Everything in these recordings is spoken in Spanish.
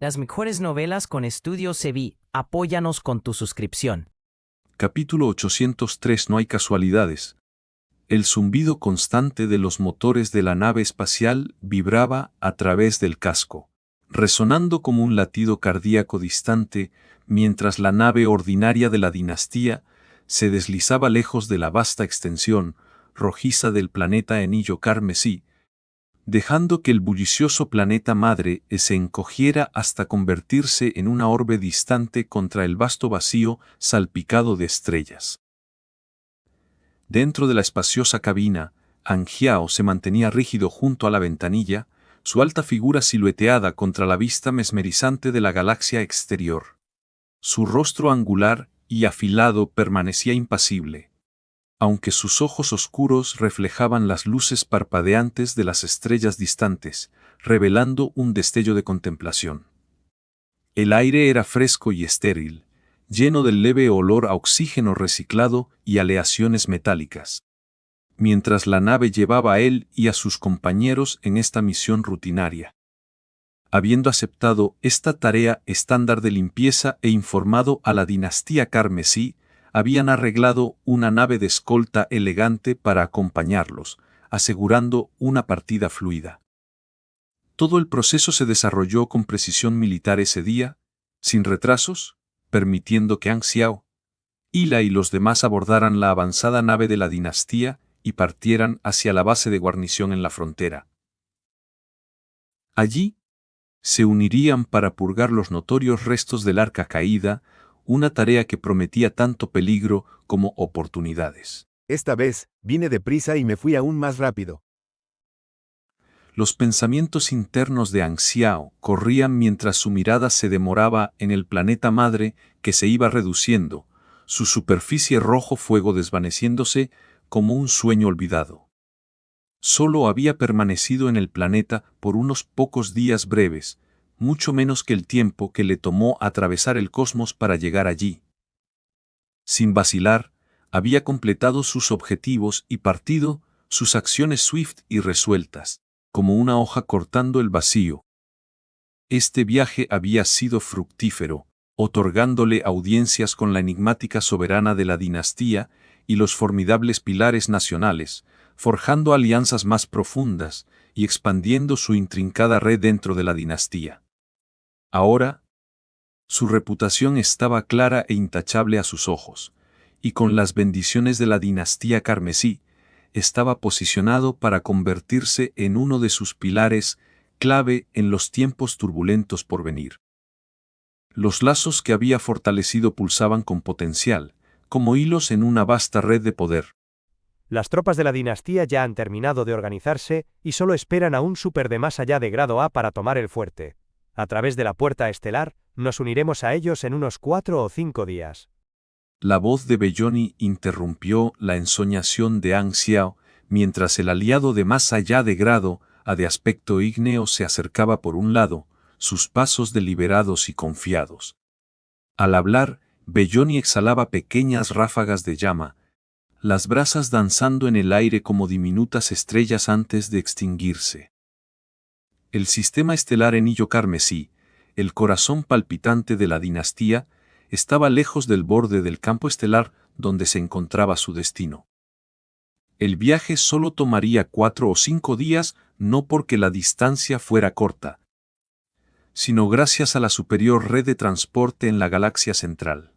Las mejores novelas con Estudio Cebi. Apóyanos con tu suscripción. Capítulo 803. No hay casualidades. El zumbido constante de los motores de la nave espacial vibraba a través del casco, resonando como un latido cardíaco distante, mientras la nave ordinaria de la dinastía se deslizaba lejos de la vasta extensión rojiza del planeta anillo carmesí, dejando que el bullicioso planeta madre se encogiera hasta convertirse en una orbe distante contra el vasto vacío salpicado de estrellas. Dentro de la espaciosa cabina, Angiao se mantenía rígido junto a la ventanilla, su alta figura silueteada contra la vista mesmerizante de la galaxia exterior. Su rostro angular y afilado permanecía impasible, aunque sus ojos oscuros reflejaban las luces parpadeantes de las estrellas distantes, revelando un destello de contemplación. El aire era fresco y estéril, lleno del leve olor a oxígeno reciclado y aleaciones metálicas. Mientras la nave llevaba a él y a sus compañeros en esta misión rutinaria. Habiendo aceptado esta tarea estándar de limpieza e informado a la dinastía carmesí, habían arreglado una nave de escolta elegante para acompañarlos, asegurando una partida fluida. Todo el proceso se desarrolló con precisión militar ese día, sin retrasos, permitiendo que Anxiao, Hila y los demás abordaran la avanzada nave de la dinastía y partieran hacia la base de guarnición en la frontera. Allí, se unirían para purgar los notorios restos del arca caída, una tarea que prometía tanto peligro como oportunidades. Esta vez, vine deprisa y me fui aún más rápido. Los pensamientos internos de Anxiao corrían mientras su mirada se demoraba en el planeta madre que se iba reduciendo, su superficie rojo fuego desvaneciéndose como un sueño olvidado. Solo había permanecido en el planeta por unos pocos días breves, mucho menos que el tiempo que le tomó atravesar el cosmos para llegar allí. Sin vacilar, había completado sus objetivos y partido sus acciones swift y resueltas, como una hoja cortando el vacío. Este viaje había sido fructífero, otorgándole audiencias con la enigmática soberana de la dinastía y los formidables pilares nacionales, forjando alianzas más profundas y expandiendo su intrincada red dentro de la dinastía. Ahora, su reputación estaba clara e intachable a sus ojos, y con las bendiciones de la dinastía carmesí, estaba posicionado para convertirse en uno de sus pilares clave en los tiempos turbulentos por venir. Los lazos que había fortalecido pulsaban con potencial, como hilos en una vasta red de poder. Las tropas de la dinastía ya han terminado de organizarse y solo esperan a un súper de más allá de grado A para tomar el fuerte. A través de la puerta estelar, nos uniremos a ellos en unos 4 o 5 días. La voz de Belloni interrumpió la ensoñación de Anxiao, mientras el aliado de más allá de grado A de aspecto ígneo se acercaba por un lado, sus pasos deliberados y confiados. Al hablar, Belloni exhalaba pequeñas ráfagas de llama, las brasas danzando en el aire como diminutas estrellas antes de extinguirse. El sistema estelar anillo carmesí, el corazón palpitante de la dinastía, estaba lejos del borde del campo estelar donde se encontraba su destino. El viaje solo tomaría 4 o 5 días, no porque la distancia fuera corta, sino gracias a la superior red de transporte en la galaxia central.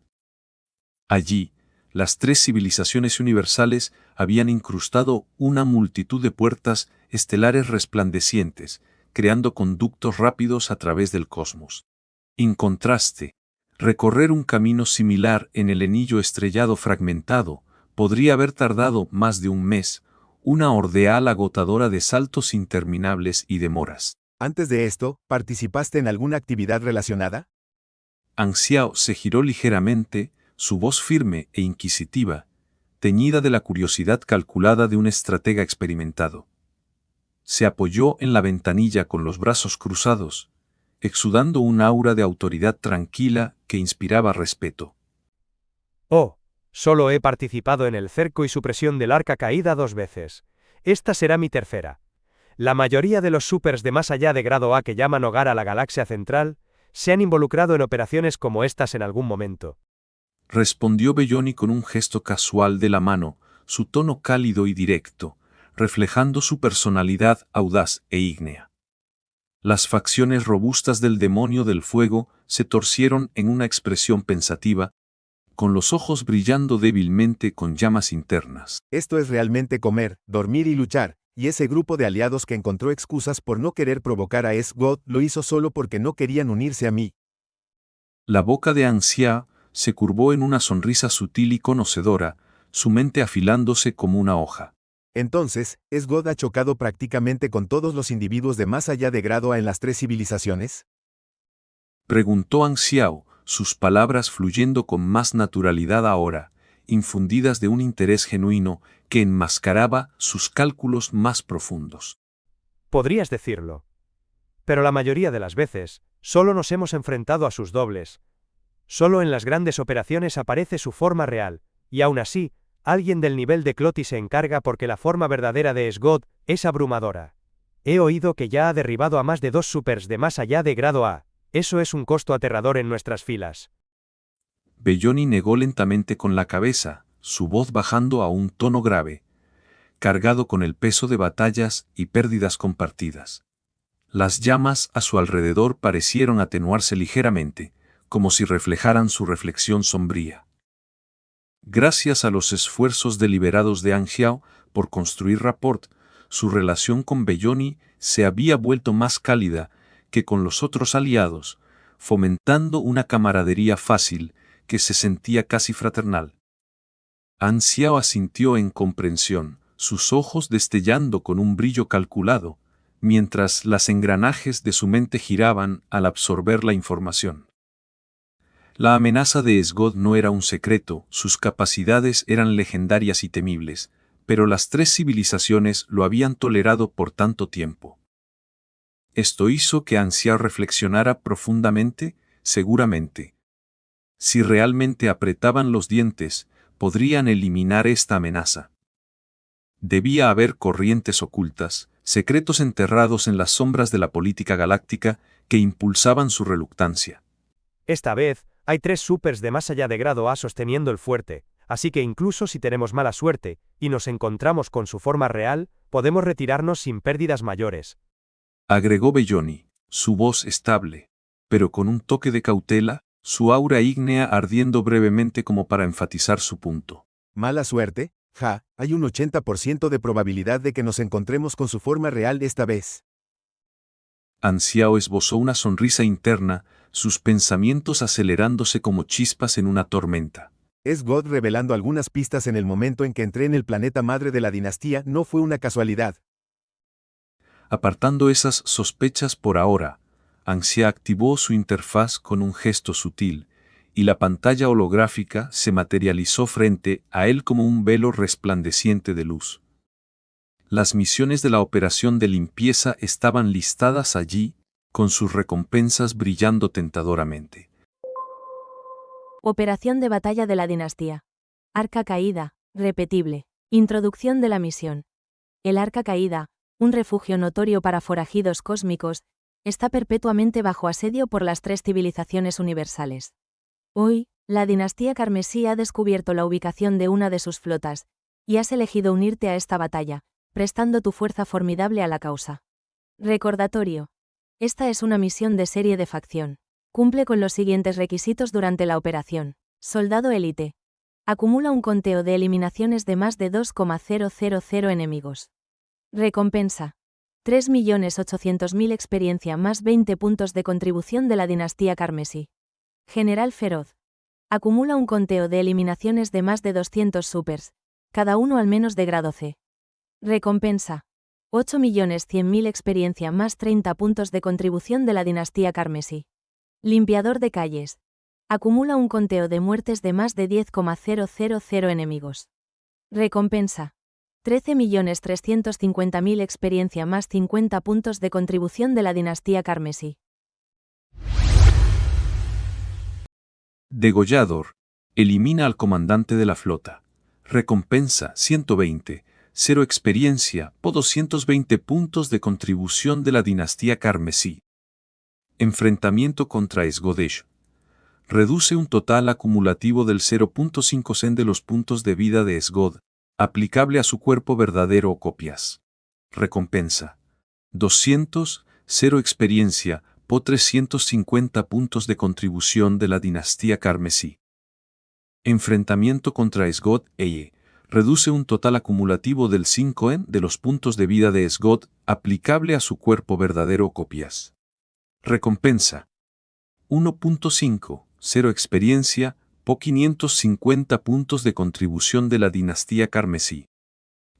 Allí, las 3 civilizaciones universales habían incrustado una multitud de puertas estelares resplandecientes, creando conductos rápidos a través del cosmos. En contraste, recorrer un camino similar en el anillo estrellado fragmentado podría haber tardado más de un mes, una ordeal agotadora de saltos interminables y demoras. Antes de esto, ¿participaste en alguna actividad relacionada? Anxiao se giró ligeramente, su voz firme e inquisitiva, teñida de la curiosidad calculada de un estratega experimentado. Se apoyó en la ventanilla con los brazos cruzados, exudando un aura de autoridad tranquila que inspiraba respeto. Oh, solo he participado en el cerco y supresión del arca caída 2 veces. Esta será mi tercera. La mayoría de los supers de más allá de grado A que llaman hogar a la galaxia central ¿Se han involucrado en operaciones como estas en algún momento? Respondió Belloni con un gesto casual de la mano, su tono cálido y directo, reflejando su personalidad audaz e ígnea. Las facciones robustas del demonio del fuego se torcieron en una expresión pensativa, con los ojos brillando débilmente con llamas internas. Esto es realmente comer, dormir y luchar, y ese grupo de aliados que encontró excusas por no querer provocar a Esgod lo hizo solo porque no querían unirse a mí. La boca de Anxia se curvó en una sonrisa sutil y conocedora, su mente afilándose como una hoja. Entonces, ¿Esgod ha chocado prácticamente con todos los individuos de más allá de grado A en las 3 civilizaciones? Preguntó Anxiao, sus palabras fluyendo con más naturalidad ahora, infundidas de un interés genuino que enmascaraba sus cálculos más profundos. Podrías decirlo. Pero la mayoría de las veces, solo nos hemos enfrentado a sus dobles. Solo en las grandes operaciones aparece su forma real, y aún así, alguien del nivel de Cloti se encarga porque la forma verdadera de Esgod es abrumadora. He oído que ya ha derribado a más de 2 supers de más allá de grado A. Eso es un costo aterrador en nuestras filas. Belloni negó lentamente con la cabeza, su voz bajando a un tono grave, cargado con el peso de batallas y pérdidas compartidas. Las llamas a su alrededor parecieron atenuarse ligeramente, como si reflejaran su reflexión sombría. Gracias a los esfuerzos deliberados de Anxiao por construir rapport, su relación con Belloni se había vuelto más cálida que con los otros aliados, fomentando una camaradería fácil que se sentía casi fraternal. Anxiao asintió en comprensión, sus ojos destellando con un brillo calculado, mientras las engranajes de su mente giraban al absorber la información. La amenaza de Esgod no era un secreto, sus capacidades eran legendarias y temibles, pero las 3 civilizaciones lo habían tolerado por tanto tiempo. Esto hizo que Anxiao reflexionara profundamente, seguramente. Si realmente apretaban los dientes, podrían eliminar esta amenaza. Debía haber corrientes ocultas, secretos enterrados en las sombras de la política galáctica que impulsaban su reluctancia. Esta vez, hay 3 supers de más allá de grado A sosteniendo el fuerte, así que incluso si tenemos mala suerte, y nos encontramos con su forma real, podemos retirarnos sin pérdidas mayores. Agregó Belloni, su voz estable, pero con un toque de cautela, su aura ígnea ardiendo brevemente como para enfatizar su punto. ¿Mala suerte? Ja, hay un 80% de probabilidad de que nos encontremos con su forma real esta vez. Anxiao esbozó una sonrisa interna, sus pensamientos acelerándose como chispas en una tormenta. Esgod revelando algunas pistas en el momento en que entré en el planeta madre de la dinastía no fue una casualidad. Apartando esas sospechas por ahora, Anxia activó su interfaz con un gesto sutil, y la pantalla holográfica se materializó frente a él como un velo resplandeciente de luz. Las misiones de la operación de limpieza estaban listadas allí, con sus recompensas brillando tentadoramente. Operación de batalla de la dinastía. Arca caída, repetible. Introducción de la misión. El Arca caída, un refugio notorio para forajidos cósmicos, está perpetuamente bajo asedio por las 3 civilizaciones universales. Hoy, la dinastía carmesí ha descubierto la ubicación de una de sus flotas, y has elegido unirte a esta batalla, prestando tu fuerza formidable a la causa. Recordatorio. Esta es una misión de serie de facción. Cumple con los siguientes requisitos durante la operación. Soldado élite. Acumula un conteo de eliminaciones de más de 2,000 enemigos. Recompensa. 3.800.000 experiencia más 20 puntos de contribución de la dinastía carmesí. General feroz. Acumula un conteo de eliminaciones de más de 200 supers, cada uno al menos de grado C. Recompensa. 8.100.000 experiencia más 30 puntos de contribución de la dinastía carmesí. Limpiador de calles. Acumula un conteo de muertes de más de 10,000 enemigos. Recompensa. 13.350.000 experiencia más 50 puntos de contribución de la dinastía carmesí. Degollador. Elimina al comandante de la flota. Recompensa 120. 0 experiencia, po 220 puntos de contribución de la dinastía carmesí. Enfrentamiento contra Esgodesh. Reduce un total acumulativo del 0.5 Zen de los puntos de vida de Esgod, aplicable a su cuerpo verdadero o copias. Recompensa. 200, 0 experiencia, po 350 puntos de contribución de la dinastía carmesí. Enfrentamiento contra Esgod, reduce un total acumulativo del 5 en de los puntos de vida de Esgod, aplicable a su cuerpo verdadero o copias. Recompensa. 1.5, 0 experiencia, po 550 puntos de contribución de la dinastía carmesí.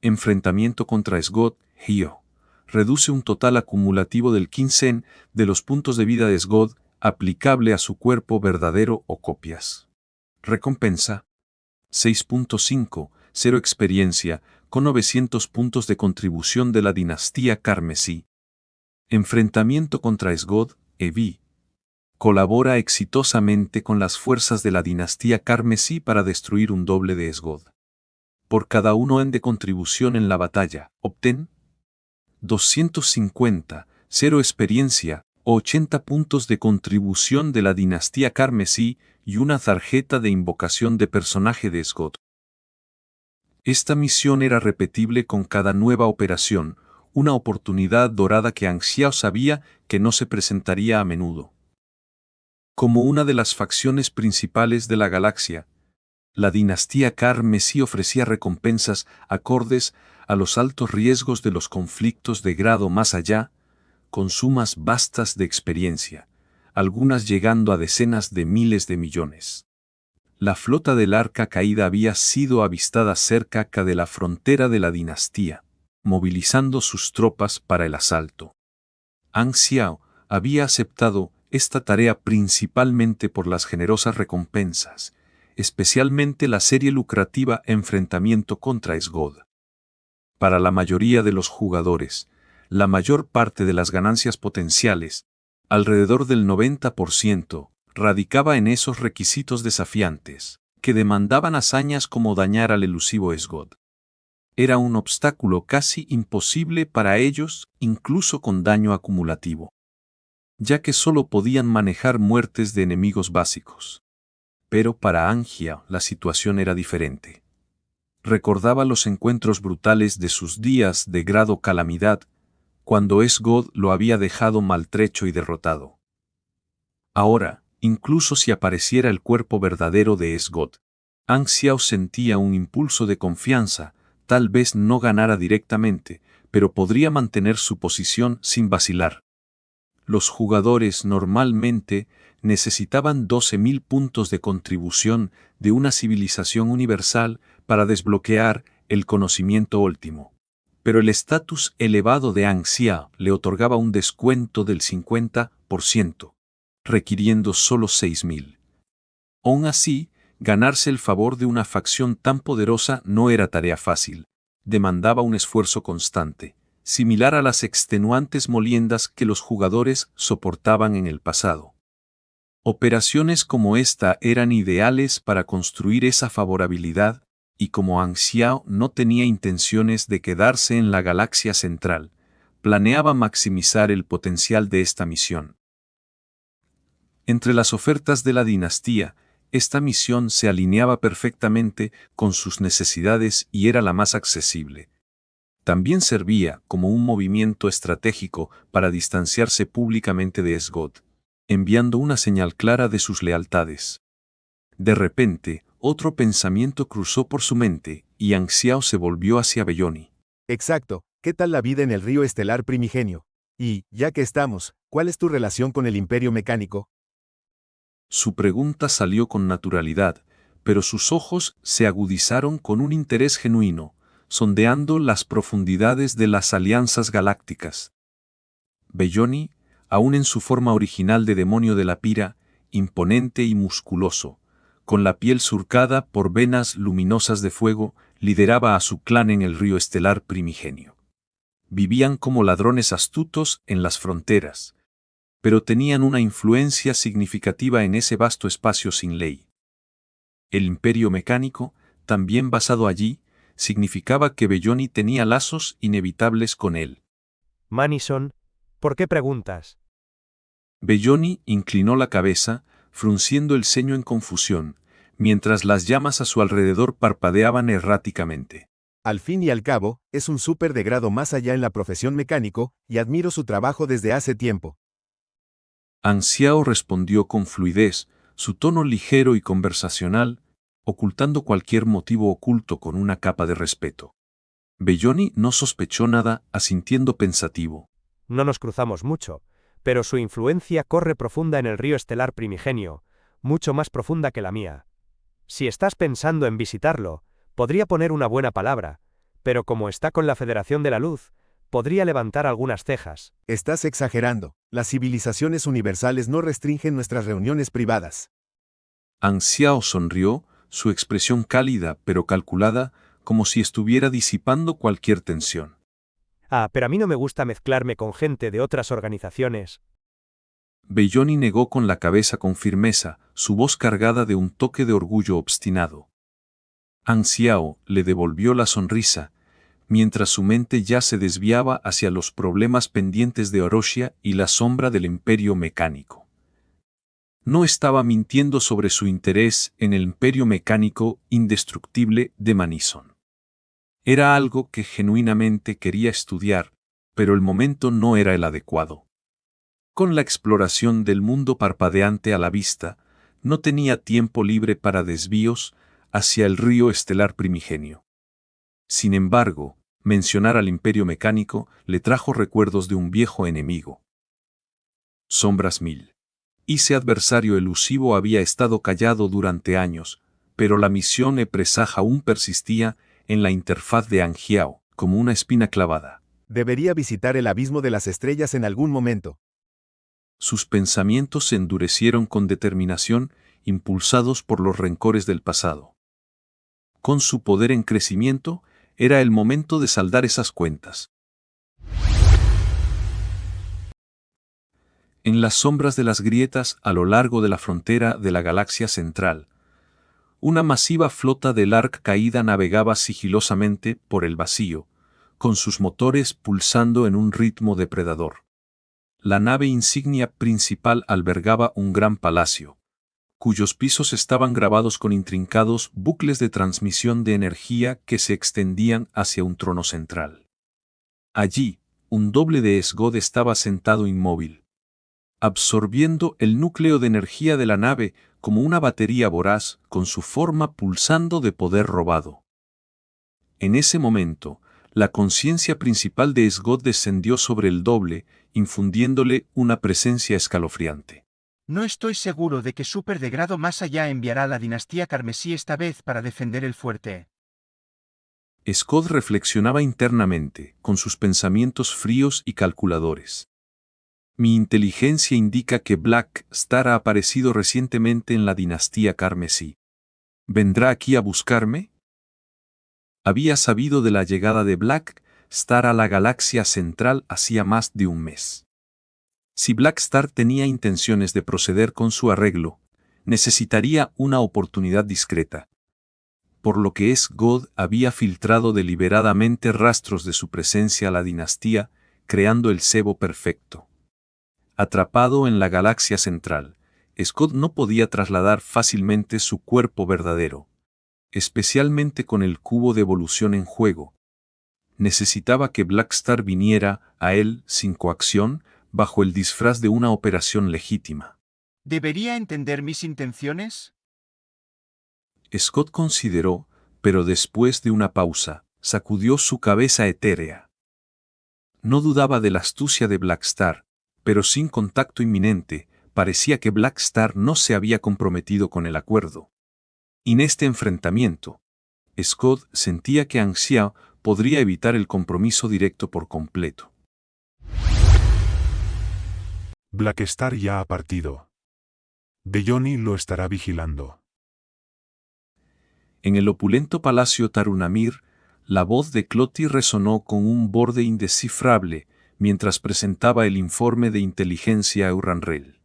Enfrentamiento contra Esgod, reduce un total acumulativo del 15 en de los puntos de vida de Esgod, aplicable a su cuerpo verdadero o copias. Recompensa. 6.5, 0 experiencia, con 900 puntos de contribución de la dinastía carmesí. Enfrentamiento contra Esgod, colabora exitosamente con las fuerzas de la dinastía carmesí para destruir un doble de Esgod. Por cada 1 en de contribución en la batalla, obtén 250, 0 experiencia, 80 puntos de contribución de la dinastía carmesí y una tarjeta de invocación de personaje de Esgod. Esta misión era repetible con cada nueva operación, una oportunidad dorada que Anxiao sabía que no se presentaría a menudo. Como una de las facciones principales de la galaxia, la dinastía carmesí ofrecía recompensas acordes a los altos riesgos de los conflictos de grado más allá, con sumas vastas de experiencia, algunas llegando a decenas de miles de millones. La flota del Arca Caída había sido avistada cerca de la frontera de la dinastía, movilizando sus tropas para el asalto. Anxiao había aceptado esta tarea principalmente por las generosas recompensas, especialmente la serie lucrativa enfrentamiento contra Esgod. Para la mayoría de los jugadores, la mayor parte de las ganancias potenciales, alrededor del 90%, radicaba en esos requisitos desafiantes, que demandaban hazañas como dañar al elusivo Esgod. Era un obstáculo casi imposible para ellos, incluso con daño acumulativo, ya que solo podían manejar muertes de enemigos básicos. Pero para Anxiao la situación era diferente. Recordaba los encuentros brutales de sus días de grado calamidad, cuando Esgod lo había dejado maltrecho y derrotado. Ahora, incluso si apareciera el cuerpo verdadero de Esgod, Anxiao sentía un impulso de confianza, tal vez no ganara directamente, pero podría mantener su posición sin vacilar. Los jugadores normalmente necesitaban 12.000 puntos de contribución de una civilización universal para desbloquear el conocimiento último. Pero el estatus elevado de Anxiao le otorgaba un descuento del 50%, requiriendo solo 6.000. Aún así, ganarse el favor de una facción tan poderosa no era tarea fácil. Demandaba un esfuerzo constante, similar a las extenuantes moliendas que los jugadores soportaban en el pasado. Operaciones como esta eran ideales para construir esa favorabilidad, y como Anxiao no tenía intenciones de quedarse en la galaxia central, planeaba maximizar el potencial de esta misión. Entre las ofertas de la dinastía, esta misión se alineaba perfectamente con sus necesidades y era la más accesible. También servía como un movimiento estratégico para distanciarse públicamente de Esgod, enviando una señal clara de sus lealtades. De repente, otro pensamiento cruzó por su mente, y Anxiao se volvió hacia Belloni. Exacto, ¿qué tal la vida en el río estelar primigenio? Y, ya que estamos, ¿cuál es tu relación con el Imperio Mecánico? Su pregunta salió con naturalidad, pero sus ojos se agudizaron con un interés genuino, sondeando las profundidades de las alianzas galácticas. Belloni, aún en su forma original de demonio de la pira, imponente y musculoso, con la piel surcada por venas luminosas de fuego, lideraba a su clan en el río estelar primigenio. Vivían como ladrones astutos en las fronteras, pero tenían una influencia significativa en ese vasto espacio sin ley. El imperio mecánico, también basado allí, significaba que Belloni tenía lazos inevitables con él. Manison, ¿por qué preguntas? Belloni inclinó la cabeza, frunciendo el ceño en confusión, mientras las llamas a su alrededor parpadeaban erráticamente. Al fin y al cabo, es un súper de grado más allá en la profesión mecánico, y admiro su trabajo desde hace tiempo. Anxiao respondió con fluidez, su tono ligero y conversacional, ocultando cualquier motivo oculto con una capa de respeto. Belloni no sospechó nada, asintiendo pensativo. No nos cruzamos mucho, pero su influencia corre profunda en el río estelar primigenio, mucho más profunda que la mía. Si estás pensando en visitarlo, podría poner una buena palabra, pero como está con la Federación de la Luz, podría levantar algunas cejas. Estás exagerando. Las civilizaciones universales no restringen nuestras reuniones privadas. Anxiao sonrió, su expresión cálida pero calculada, como si estuviera disipando cualquier tensión. Pero a mí no me gusta mezclarme con gente de otras organizaciones. Belloni negó con la cabeza con firmeza, su voz cargada de un toque de orgullo obstinado. Anxiao le devolvió la sonrisa, mientras su mente ya se desviaba hacia los problemas pendientes de Orochia y la sombra del imperio mecánico. No estaba mintiendo sobre su interés en el imperio mecánico indestructible de Manison. Era algo que genuinamente quería estudiar, pero el momento no era el adecuado. Con la exploración del mundo parpadeante a la vista, no tenía tiempo libre para desvíos hacia el río estelar primigenio. Sin embargo, mencionar al imperio mecánico le trajo recuerdos de un viejo enemigo. Sombras 1000. Ese adversario elusivo había estado callado durante años, pero la misión Epresaj aún persistía en la interfaz de Anxiao, como una espina clavada. Debería visitar el abismo de las estrellas en algún momento. Sus pensamientos se endurecieron con determinación, impulsados por los rencores del pasado. Con su poder en crecimiento, era el momento de saldar esas cuentas. En las sombras de las grietas a lo largo de la frontera de la galaxia central, una masiva flota del Arca Caída navegaba sigilosamente por el vacío, con sus motores pulsando en un ritmo depredador. La nave insignia principal albergaba un gran palacio, cuyos pisos estaban grabados con intrincados bucles de transmisión de energía que se extendían hacia un trono central. Allí, un doble de Esgod estaba sentado inmóvil, absorbiendo el núcleo de energía de la nave como una batería voraz con su forma pulsando de poder robado. En ese momento, la conciencia principal de Esgod descendió sobre el doble, infundiéndole una presencia escalofriante. No estoy seguro de que Super de grado más allá enviará a la dinastía carmesí esta vez para defender el fuerte. Esgod reflexionaba internamente, con sus pensamientos fríos y calculadores. Mi inteligencia indica que Black Star ha aparecido recientemente en la dinastía carmesí. ¿Vendrá aquí a buscarme? Había sabido de la llegada de Black Star a la galaxia central hacía más de un mes. Si Black Star tenía intenciones de proceder con su arreglo, necesitaría una oportunidad discreta. Por lo que Esgod había filtrado deliberadamente rastros de su presencia a la dinastía, creando el cebo perfecto. Atrapado en la galaxia central, Esgod no podía trasladar fácilmente su cuerpo verdadero, especialmente con el cubo de evolución en juego. Necesitaba que Black Star viniera a él sin coacción, bajo el disfraz de una operación legítima. ¿Debería entender mis intenciones? Scott consideró, pero después de una pausa, sacudió su cabeza etérea. No dudaba de la astucia de Black Star, pero sin contacto inminente, parecía que Black Star no se había comprometido con el acuerdo. En este enfrentamiento, Scott sentía que Anxiao podría evitar el compromiso directo por completo. Black Star ya ha partido. Belloni lo estará vigilando. En el opulento palacio Tarunamir, la voz de Cloti resonó con un borde indescifrable mientras presentaba el informe de inteligencia a Euranrel.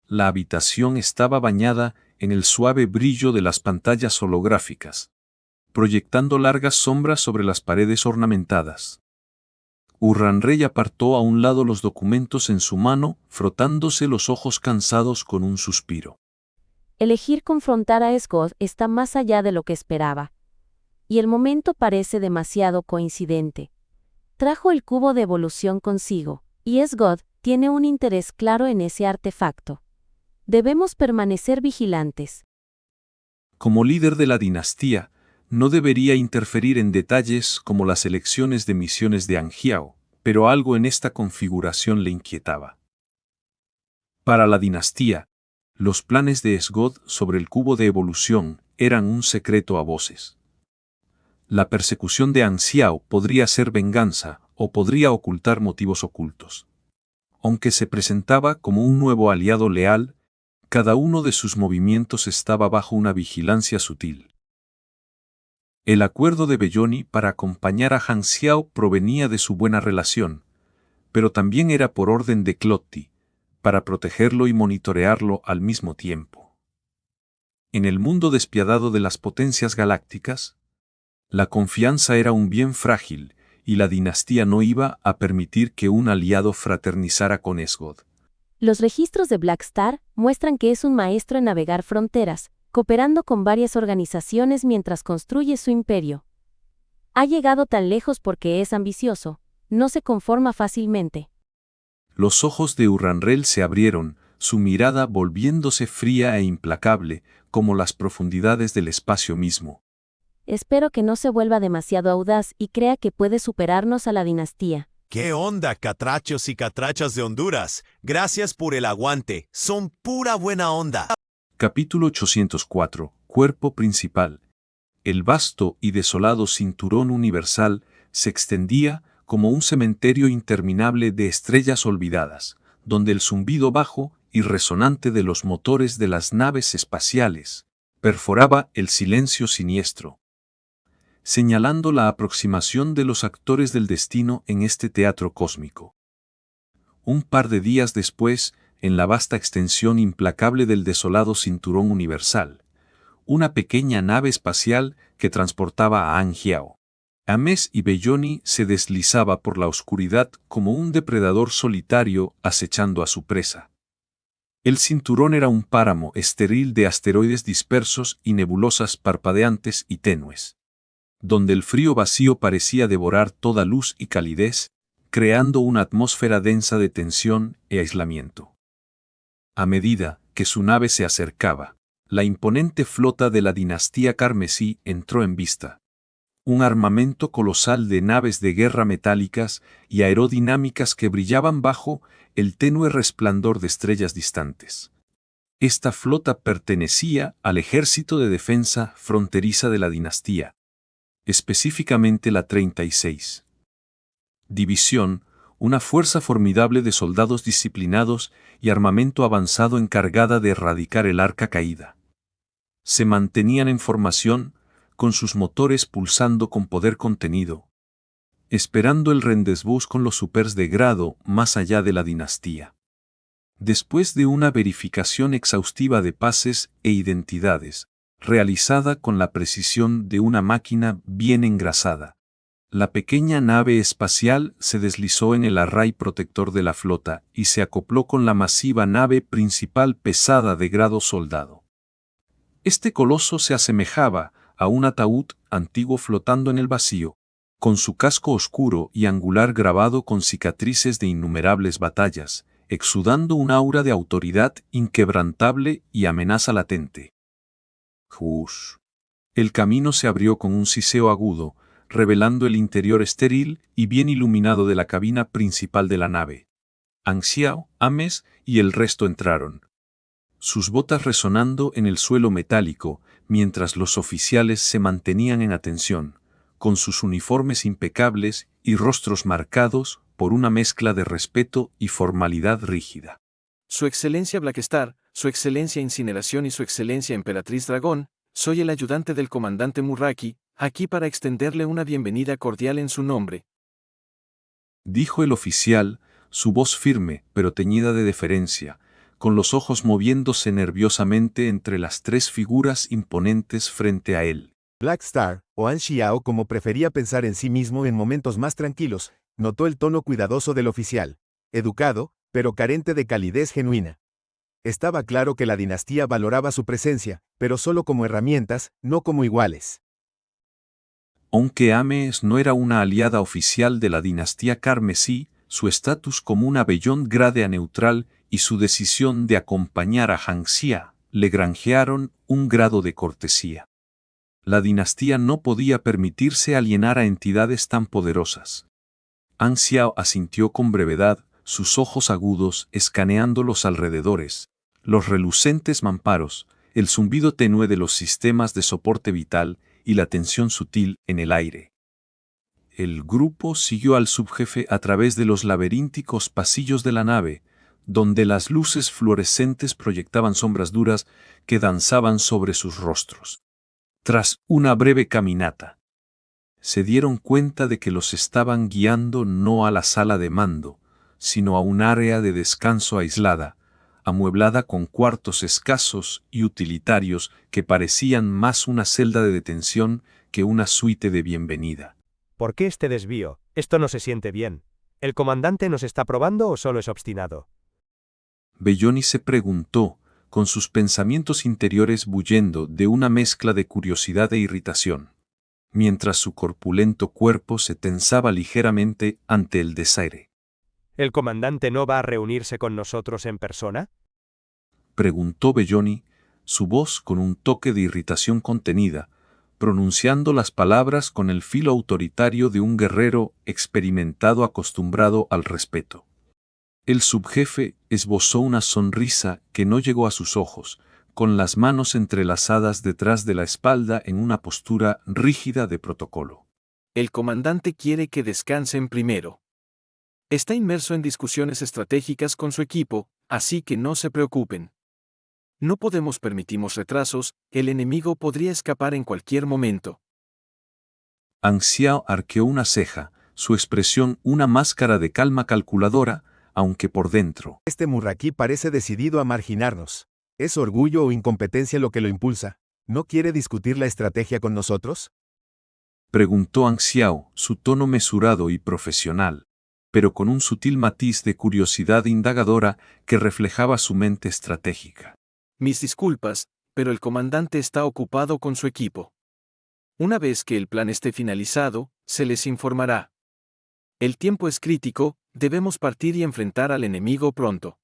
La habitación estaba bañada en el suave brillo de las pantallas holográficas, proyectando largas sombras sobre las paredes ornamentadas. Urranrey apartó a un lado los documentos en su mano, frotándose los ojos cansados con un suspiro. Elegir confrontar a Esgod está más allá de lo que esperaba. Y el momento parece demasiado coincidente. Trajo el cubo de evolución consigo, y Esgod tiene un interés claro en ese artefacto. Debemos permanecer vigilantes. Como líder de la dinastía, no debería interferir en detalles como las elecciones de misiones de Angiao, pero algo en esta configuración le inquietaba. Para la dinastía, los planes de Esgod sobre el cubo de evolución eran un secreto a voces. La persecución de Anxiao podría ser venganza o podría ocultar motivos ocultos. Aunque se presentaba como un nuevo aliado leal, cada uno de sus movimientos estaba bajo una vigilancia sutil. El acuerdo de Belloni para acompañar a Han Xiao provenía de su buena relación, pero también era por orden de Clotti, para protegerlo y monitorearlo al mismo tiempo. En el mundo despiadado de las potencias galácticas, la confianza era un bien frágil, y la dinastía no iba a permitir que un aliado fraternizara con Esgod. Los registros de Blackstar muestran que es un maestro en navegar fronteras, cooperando con varias organizaciones mientras construye su imperio. Ha llegado tan lejos porque es ambicioso, no se conforma fácilmente. Los ojos de Urranrel se abrieron, su mirada volviéndose fría e implacable, como las profundidades del espacio mismo. Espero que no se vuelva demasiado audaz y crea que puede superarnos a la dinastía. ¿Qué onda, catrachos y catrachas de Honduras? Gracias por el aguante, son pura buena onda. Capítulo 804. Cuerpo principal. El vasto y desolado cinturón universal se extendía como un cementerio interminable de estrellas olvidadas, donde el zumbido bajo y resonante de los motores de las naves espaciales perforaba el silencio siniestro, señalando la aproximación de los actores del destino en este teatro cósmico. Un par de días después, en la vasta extensión implacable del desolado cinturón universal, una pequeña nave espacial que transportaba a Angiao, Ames y Belloni se deslizaba por la oscuridad como un depredador solitario acechando a su presa. El cinturón era un páramo estéril de asteroides dispersos y nebulosas parpadeantes y tenues, donde el frío vacío parecía devorar toda luz y calidez, creando una atmósfera densa de tensión e aislamiento. A medida que su nave se acercaba, la imponente flota de la dinastía carmesí entró en vista. Un armamento colosal de naves de guerra metálicas y aerodinámicas que brillaban bajo el tenue resplandor de estrellas distantes. Esta flota pertenecía al ejército de defensa fronteriza de la dinastía, específicamente la 36. División, una fuerza formidable de soldados disciplinados y armamento avanzado encargada de erradicar el arca caída. Se mantenían en formación, con sus motores pulsando con poder contenido, esperando el rendezvous con los supers de grado más allá de la dinastía. Después de una verificación exhaustiva de pases e identidades, realizada con la precisión de una máquina bien engrasada, la pequeña nave espacial se deslizó en el array protector de la flota y se acopló con la masiva nave principal pesada de grado soldado. Este coloso se asemejaba a un ataúd antiguo flotando en el vacío, con su casco oscuro y angular grabado con cicatrices de innumerables batallas, exudando un aura de autoridad inquebrantable y amenaza latente. Hush. El camino se abrió con un siseo agudo, revelando el interior estéril y bien iluminado de la cabina principal de la nave. Anxiao, Ames y el resto entraron, sus botas resonando en el suelo metálico, mientras los oficiales se mantenían en atención, con sus uniformes impecables y rostros marcados por una mezcla de respeto y formalidad rígida. Su Excelencia Blackstar, Su Excelencia Incineración y Su Excelencia Emperatriz Dragón, soy el ayudante del comandante Murraki, aquí para extenderle una bienvenida cordial en su nombre. Dijo el oficial, su voz firme pero teñida de deferencia, con los ojos moviéndose nerviosamente entre las tres figuras imponentes frente a él. Black Star, o An Xiao como prefería pensar en sí mismo en momentos más tranquilos, notó el tono cuidadoso del oficial. Educado, pero carente de calidez genuina. Estaba claro que la dinastía valoraba su presencia, pero solo como herramientas, no como iguales. Aunque Ames no era una aliada oficial de la dinastía carmesí, su estatus como una Beyond Gradea neutral y su decisión de acompañar a Han Xia le granjearon un grado de cortesía. La dinastía no podía permitirse alienar a entidades tan poderosas. An Xiao asintió con brevedad, sus ojos agudos escaneando los alrededores, los relucentes mamparos, el zumbido tenue de los sistemas de soporte vital y la tensión sutil en el aire. El grupo siguió al subjefe a través de los laberínticos pasillos de la nave, donde las luces fluorescentes proyectaban sombras duras que danzaban sobre sus rostros. Tras una breve caminata, se dieron cuenta de que los estaban guiando no a la sala de mando, sino a un área de descanso aislada, amueblada con cuartos escasos y utilitarios que parecían más una celda de detención que una suite de bienvenida. ¿Por qué este desvío? Esto no se siente bien. ¿El comandante nos está probando o solo es obstinado? Belloni se preguntó, con sus pensamientos interiores bullendo de una mezcla de curiosidad e irritación, mientras su corpulento cuerpo se tensaba ligeramente ante el desaire. ¿El comandante no va a reunirse con nosotros en persona? Preguntó Belloni, su voz con un toque de irritación contenida, pronunciando las palabras con el filo autoritario de un guerrero experimentado acostumbrado al respeto. El subjefe esbozó una sonrisa que no llegó a sus ojos, con las manos entrelazadas detrás de la espalda en una postura rígida de protocolo. El comandante quiere que descansen primero. Está inmerso en discusiones estratégicas con su equipo, así que no se preocupen. No podemos permitir retrasos, el enemigo podría escapar en cualquier momento. An Xiao arqueó una ceja, su expresión una máscara de calma calculadora, aunque por dentro. Este Murraki parece decidido a marginarnos. ¿Es orgullo o incompetencia lo que lo impulsa? ¿No quiere discutir la estrategia con nosotros? Preguntó An Xiao, su tono mesurado y profesional, pero con un sutil matiz de curiosidad indagadora que reflejaba su mente estratégica. Mis disculpas, pero el comandante está ocupado con su equipo. Una vez que el plan esté finalizado, se les informará. El tiempo es crítico, debemos partir y enfrentar al enemigo pronto.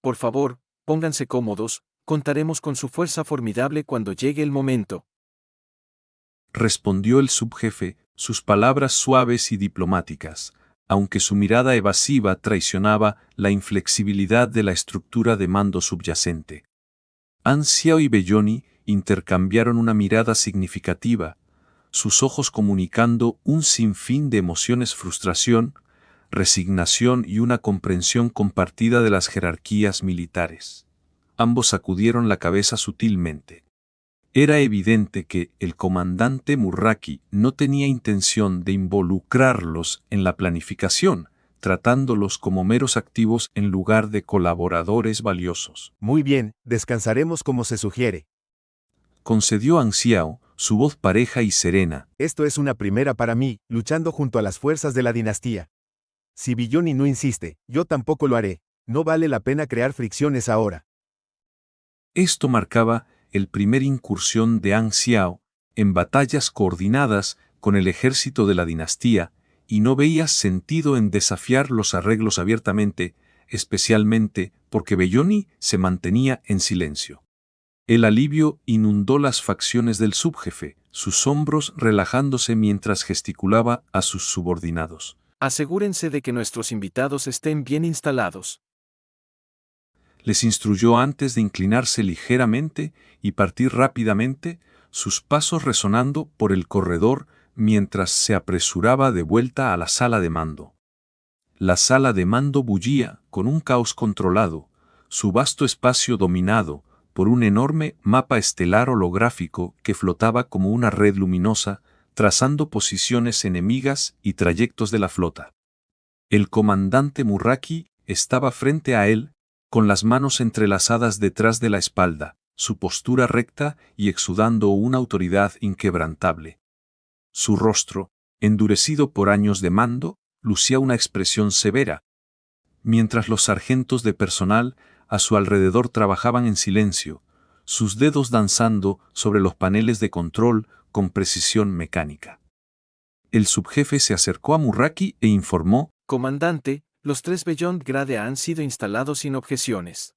Por favor, pónganse cómodos, contaremos con su fuerza formidable cuando llegue el momento. Respondió el subjefe, sus palabras suaves y diplomáticas, aunque su mirada evasiva traicionaba la inflexibilidad de la estructura de mando subyacente. An Xiao y Belloni intercambiaron una mirada significativa, sus ojos comunicando un sinfín de emociones: frustración, resignación y una comprensión compartida de las jerarquías militares. Ambos sacudieron la cabeza sutilmente. Era evidente que el comandante Murraki no tenía intención de involucrarlos en la planificación, tratándolos como meros activos en lugar de colaboradores valiosos. Muy bien, descansaremos como se sugiere. Concedió An Xiao, su voz pareja y serena. Esto es una primera para mí, luchando junto a las fuerzas de la dinastía. Si Belloni no insiste, yo tampoco lo haré. No vale la pena crear fricciones ahora. Esto marcaba el primer incursión de An Xiao en batallas coordinadas con el ejército de la dinastía, y no veía sentido en desafiar los arreglos abiertamente, especialmente porque Belloni se mantenía en silencio. El alivio inundó las facciones del subjefe, sus hombros relajándose mientras gesticulaba a sus subordinados. Asegúrense de que nuestros invitados estén bien instalados. Les instruyó antes de inclinarse ligeramente y partir rápidamente, sus pasos resonando por el corredor mientras se apresuraba de vuelta a la sala de mando. La sala de mando bullía con un caos controlado, su vasto espacio dominado por un enorme mapa estelar holográfico que flotaba como una red luminosa, trazando posiciones enemigas y trayectos de la flota. El comandante Murraki estaba frente a él, con las manos entrelazadas detrás de la espalda, su postura recta y exudando una autoridad inquebrantable. Su rostro, endurecido por años de mando, lucía una expresión severa, mientras los sargentos de personal a su alrededor trabajaban en silencio, sus dedos danzando sobre los paneles de control con precisión mecánica. El subjefe se acercó a Murraki e informó: Comandante, los 3 Beyond Grade han sido instalados sin objeciones.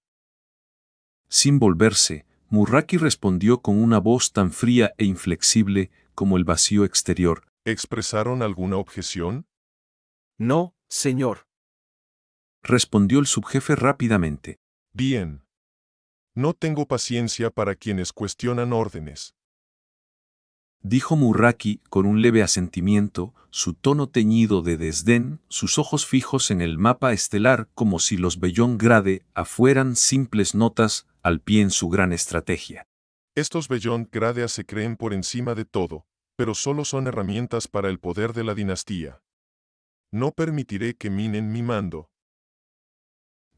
Sin volverse, Murraki respondió con una voz tan fría e inflexible como el vacío exterior: ¿Expresaron alguna objeción? No, señor. Respondió el subjefe rápidamente. Bien. No tengo paciencia para quienes cuestionan órdenes. Dijo Murraki con un leve asentimiento, su tono teñido de desdén, sus ojos fijos en el mapa estelar como si los Beyond Grade fueran simples notas al pie en su gran estrategia. Estos Beyond Grade se creen por encima de todo, pero solo son herramientas para el poder de la dinastía. No permitiré que minen mi mando.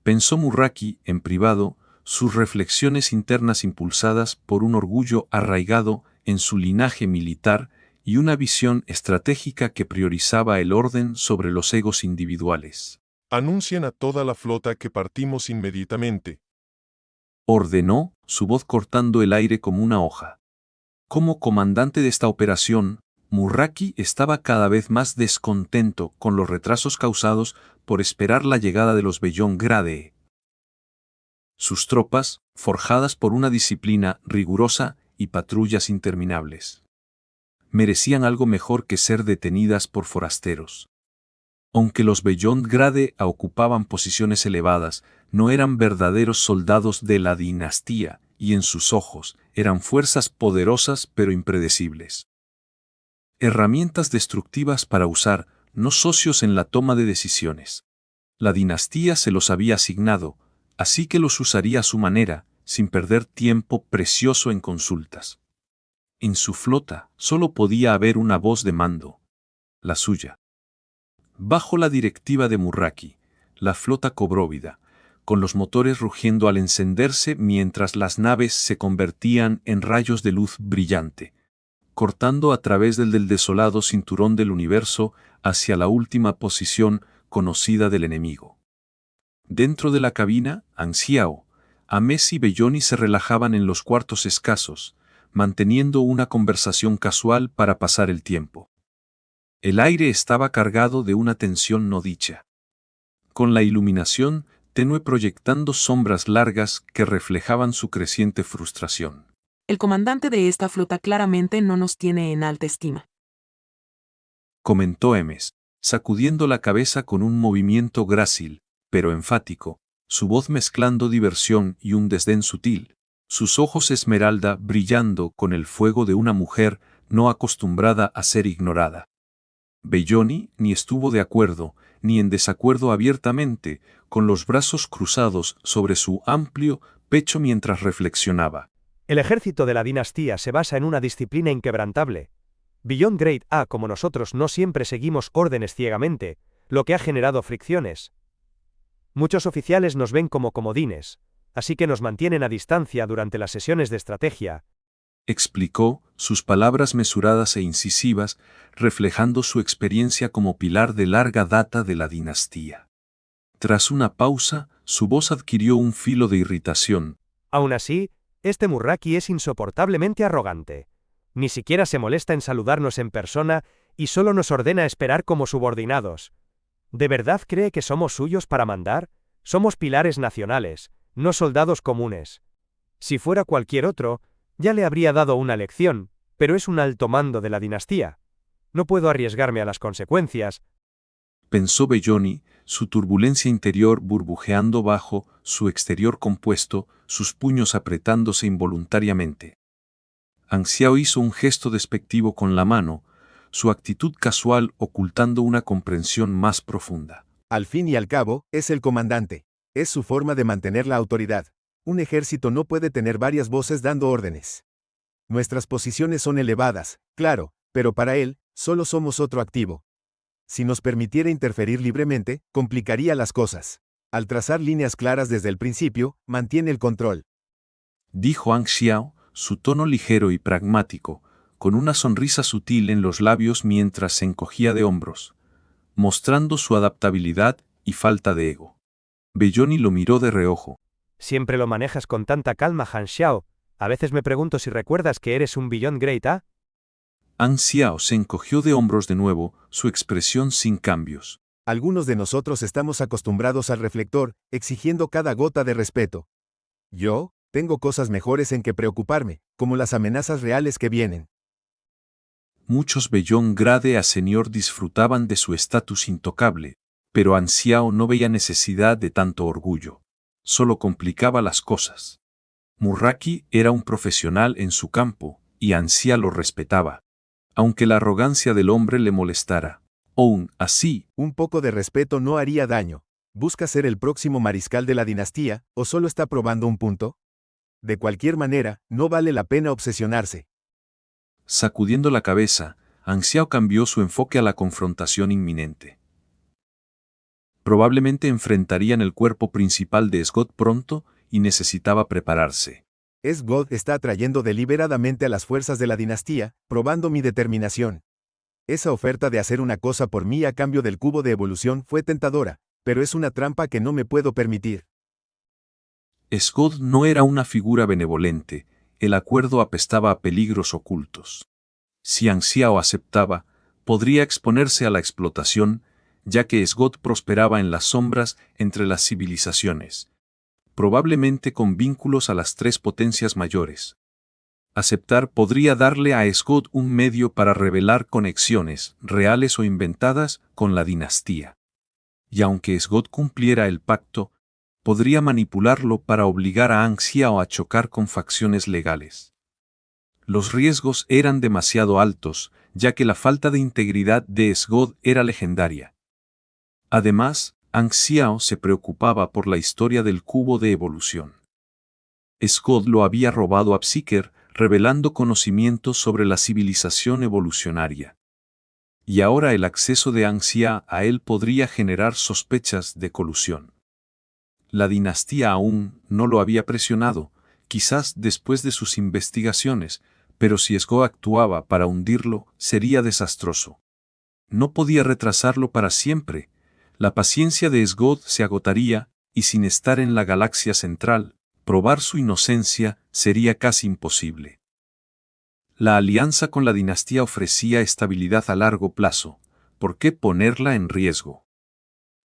Pensó Murraki en privado, sus reflexiones internas impulsadas por un orgullo arraigado en su linaje militar y una visión estratégica que priorizaba el orden sobre los egos individuales. Anuncien a toda la flota que partimos inmediatamente. Ordenó, su voz cortando el aire como una hoja. Como comandante de esta operación, Murraki estaba cada vez más descontento con los retrasos causados por esperar la llegada de los Beyond Grade. Sus tropas, forjadas por una disciplina rigurosa y patrullas interminables, merecían algo mejor que ser detenidas por forasteros. Aunque los Beyond Grade ocupaban posiciones elevadas, no eran verdaderos soldados de la dinastía, y en sus ojos eran fuerzas poderosas pero impredecibles. Herramientas destructivas para usar, no socios en la toma de decisiones. La dinastía se los había asignado, así que los usaría a su manera, sin perder tiempo precioso en consultas. En su flota solo podía haber una voz de mando, la suya. Bajo la directiva de Murraki, la flota cobró vida, con los motores rugiendo al encenderse mientras las naves se convertían en rayos de luz brillante, cortando a través del desolado cinturón del universo hacia la última posición conocida del enemigo. Dentro de la cabina, Anxiao, Ames y Belloni se relajaban en los cuartos escasos, manteniendo una conversación casual para pasar el tiempo. El aire estaba cargado de una tensión no dicha, con la iluminación tenue proyectando sombras largas que reflejaban su creciente frustración. El comandante de esta flota claramente no nos tiene en alta estima, comentó Emes, sacudiendo la cabeza con un movimiento grácil, pero enfático, su voz mezclando diversión y un desdén sutil, sus ojos esmeralda brillando con el fuego de una mujer no acostumbrada a ser ignorada. Belloni ni estuvo de acuerdo, ni en desacuerdo abiertamente, con los brazos cruzados sobre su amplio pecho mientras reflexionaba. El ejército de la dinastía se basa en una disciplina inquebrantable. Beyond Grade A como nosotros no siempre seguimos órdenes ciegamente, lo que ha generado fricciones. Muchos oficiales nos ven como comodines, así que nos mantienen a distancia durante las sesiones de estrategia. Explicó, sus palabras mesuradas e incisivas, reflejando su experiencia como pilar de larga data de la dinastía. Tras una pausa, su voz adquirió un filo de irritación. Aún así, este Murraki es insoportablemente arrogante. Ni siquiera se molesta en saludarnos en persona y solo nos ordena esperar como subordinados. ¿De verdad cree que somos suyos para mandar? Somos pilares nacionales, no soldados comunes. Si fuera cualquier otro, ya le habría dado una lección, pero es un alto mando de la dinastía. No puedo arriesgarme a las consecuencias. Pensó Belloni, su turbulencia interior burbujeando bajo su exterior compuesto, sus puños apretándose involuntariamente. Anxiao hizo un gesto despectivo con la mano, su actitud casual ocultando una comprensión más profunda. Al fin y al cabo, es el comandante. Es su forma de mantener la autoridad. Un ejército no puede tener varias voces dando órdenes. Nuestras posiciones son elevadas, claro, pero para él, solo somos otro activo. Si nos permitiera interferir libremente, complicaría las cosas. Al trazar líneas claras desde el principio, mantiene el control. dijo Ang Xiao, su tono ligero y pragmático, con una sonrisa sutil en los labios mientras se encogía de hombros, mostrando su adaptabilidad y falta de ego. Belloni lo miró de reojo. Siempre lo manejas con tanta calma, Han Xiao. A veces me pregunto si recuerdas que eres un Beyond Great, ¿ah? Ang Xiao se encogió de hombros de nuevo, su expresión sin cambios. Algunos de nosotros estamos acostumbrados al reflector, exigiendo cada gota de respeto. Yo, tengo cosas mejores en que preocuparme, como las amenazas reales que vienen. Muchos Beyond Grade a Senior disfrutaban de su estatus intocable, pero Ang Xiao no veía necesidad de tanto orgullo. Solo complicaba las cosas. Muraki era un profesional en su campo, y Ang Xiao lo respetaba. Aunque la arrogancia del hombre le molestara. Aún así, un poco de respeto no haría daño. ¿Busca ser el próximo mariscal de la dinastía, o solo está probando un punto? De cualquier manera, no vale la pena obsesionarse. Sacudiendo la cabeza, Ang Xiao cambió su enfoque a la confrontación inminente. Probablemente enfrentarían el cuerpo principal de Scott pronto y necesitaba prepararse. God está atrayendo deliberadamente a las fuerzas de la dinastía, probando mi determinación. Esa oferta de hacer una cosa por mí a cambio del cubo de evolución fue tentadora, pero es una trampa que no me puedo permitir. Scott no era una figura benevolente, el acuerdo apestaba a peligros ocultos. Si Ang Xiao aceptaba, podría exponerse a la explotación, ya que Scott prosperaba en las sombras entre las civilizaciones, probablemente con vínculos a las tres potencias mayores. Aceptar podría darle a Scott un medio para revelar conexiones, reales o inventadas, con la dinastía. Y aunque Scott cumpliera el pacto, podría manipularlo para obligar a Ang Xiao a chocar con facciones legales. Los riesgos eran demasiado altos, ya que la falta de integridad de Scott era legendaria. Además, Ang Xiao se preocupaba por la historia del cubo de evolución. Scott lo había robado a Psyker, revelando conocimientos sobre la civilización evolucionaria. Y ahora el acceso de Ang Xiao a él podría generar sospechas de colusión. La dinastía aún no lo había presionado, quizás después de sus investigaciones, pero si Scott actuaba para hundirlo, sería desastroso. No podía retrasarlo para siempre. La paciencia de Scott se agotaría, y sin estar en la galaxia central, probar su inocencia sería casi imposible. La alianza con la dinastía ofrecía estabilidad a largo plazo. ¿Por qué ponerla en riesgo?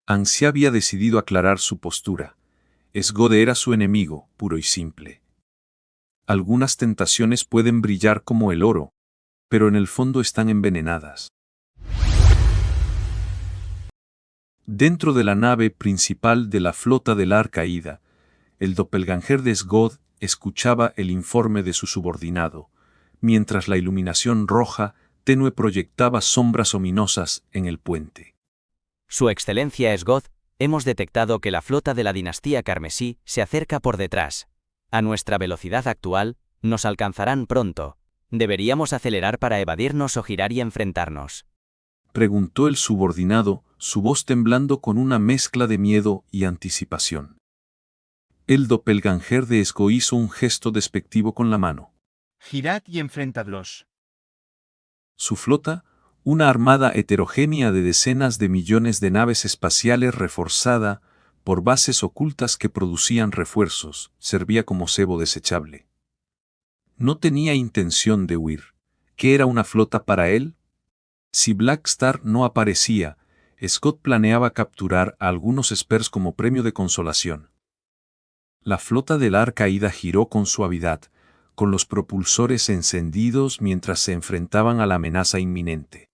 Ang Xiao había decidido aclarar su postura. Scott era su enemigo, puro y simple. Algunas tentaciones pueden brillar como el oro, pero en el fondo están envenenadas. Dentro de la nave principal de la flota del Arca Ida, el doppelganger de Scott escuchaba el informe de su subordinado, mientras la iluminación roja tenue proyectaba sombras ominosas en el puente. Su Excelencia Scott, hemos detectado que la flota de la dinastía carmesí se acerca por detrás. A nuestra velocidad actual, nos alcanzarán pronto. ¿Deberíamos acelerar para evadirnos o girar y enfrentarnos?, preguntó el subordinado, su voz temblando con una mezcla de miedo y anticipación. El doppelganger de Scott hizo un gesto despectivo con la mano. Girad y enfrentadlos. Su flota, una armada heterogénea de decenas de millones de naves espaciales reforzada por bases ocultas que producían refuerzos, servía como cebo desechable. No tenía intención de huir. ¿Qué era una flota para él? Si Black Star no aparecía, Scott planeaba capturar a algunos Spurs como premio de consolación. La flota del Arca Ida giró con suavidad, con los propulsores encendidos mientras se enfrentaban a la amenaza inminente.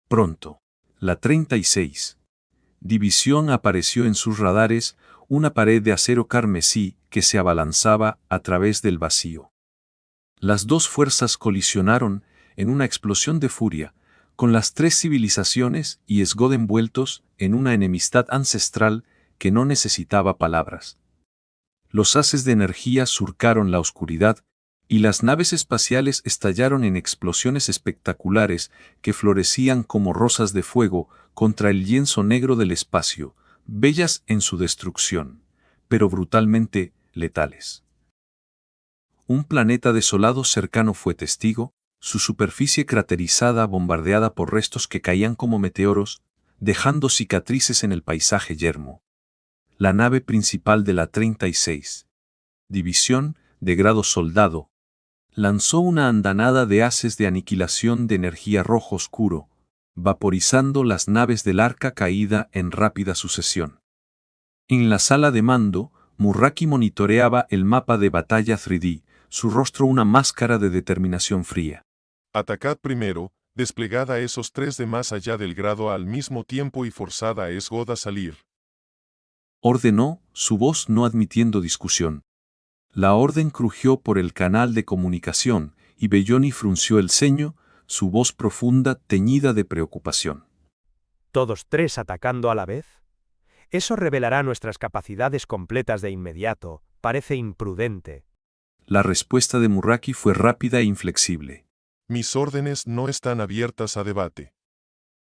Pronto, la 36 División apareció en sus radares, una pared de acero carmesí que se abalanzaba a través del vacío. Las dos fuerzas colisionaron en una explosión de furia, con las tres civilizaciones y Scott envueltos en una enemistad ancestral que no necesitaba palabras. Los haces de energía surcaron la oscuridad, y las naves espaciales estallaron en explosiones espectaculares que florecían como rosas de fuego contra el lienzo negro del espacio, bellas en su destrucción, pero brutalmente letales. Un planeta desolado cercano fue testigo, su superficie craterizada bombardeada por restos que caían como meteoros, dejando cicatrices en el paisaje yermo. La nave principal de la 36 División, de grado soldado, lanzó una andanada de haces de aniquilación de energía rojo oscuro, vaporizando las naves del Arca Caída en rápida sucesión. En la sala de mando, Murraki monitoreaba el mapa de batalla 3D, su rostro una máscara de determinación fría. Atacad primero, desplegad a esos 3 de más allá del grado al mismo tiempo y forzad a Esgod a salir. Ordenó, su voz no admitiendo discusión. La orden crujió por el canal de comunicación, y Belloni frunció el ceño, su voz profunda teñida de preocupación. ¿Todos 3 atacando a la vez? Eso revelará nuestras capacidades completas de inmediato, parece imprudente. La respuesta de Murraki fue rápida e inflexible. Mis órdenes no están abiertas a debate.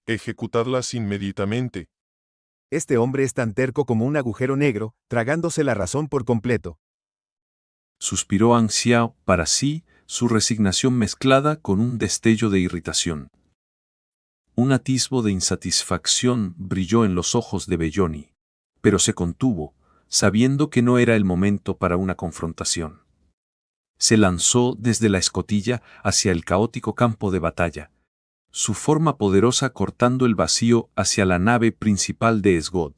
Ejecutadlas inmediatamente. Este hombre es tan terco como un agujero negro, tragándose la razón por completo. Suspiró Anxiao para sí, su resignación mezclada con un destello de irritación. Un atisbo de insatisfacción brilló en los ojos de Belloni, pero se contuvo, sabiendo que no era el momento para una confrontación. Se lanzó desde la escotilla hacia el caótico campo de batalla, su forma poderosa cortando el vacío hacia la nave principal de Esgod.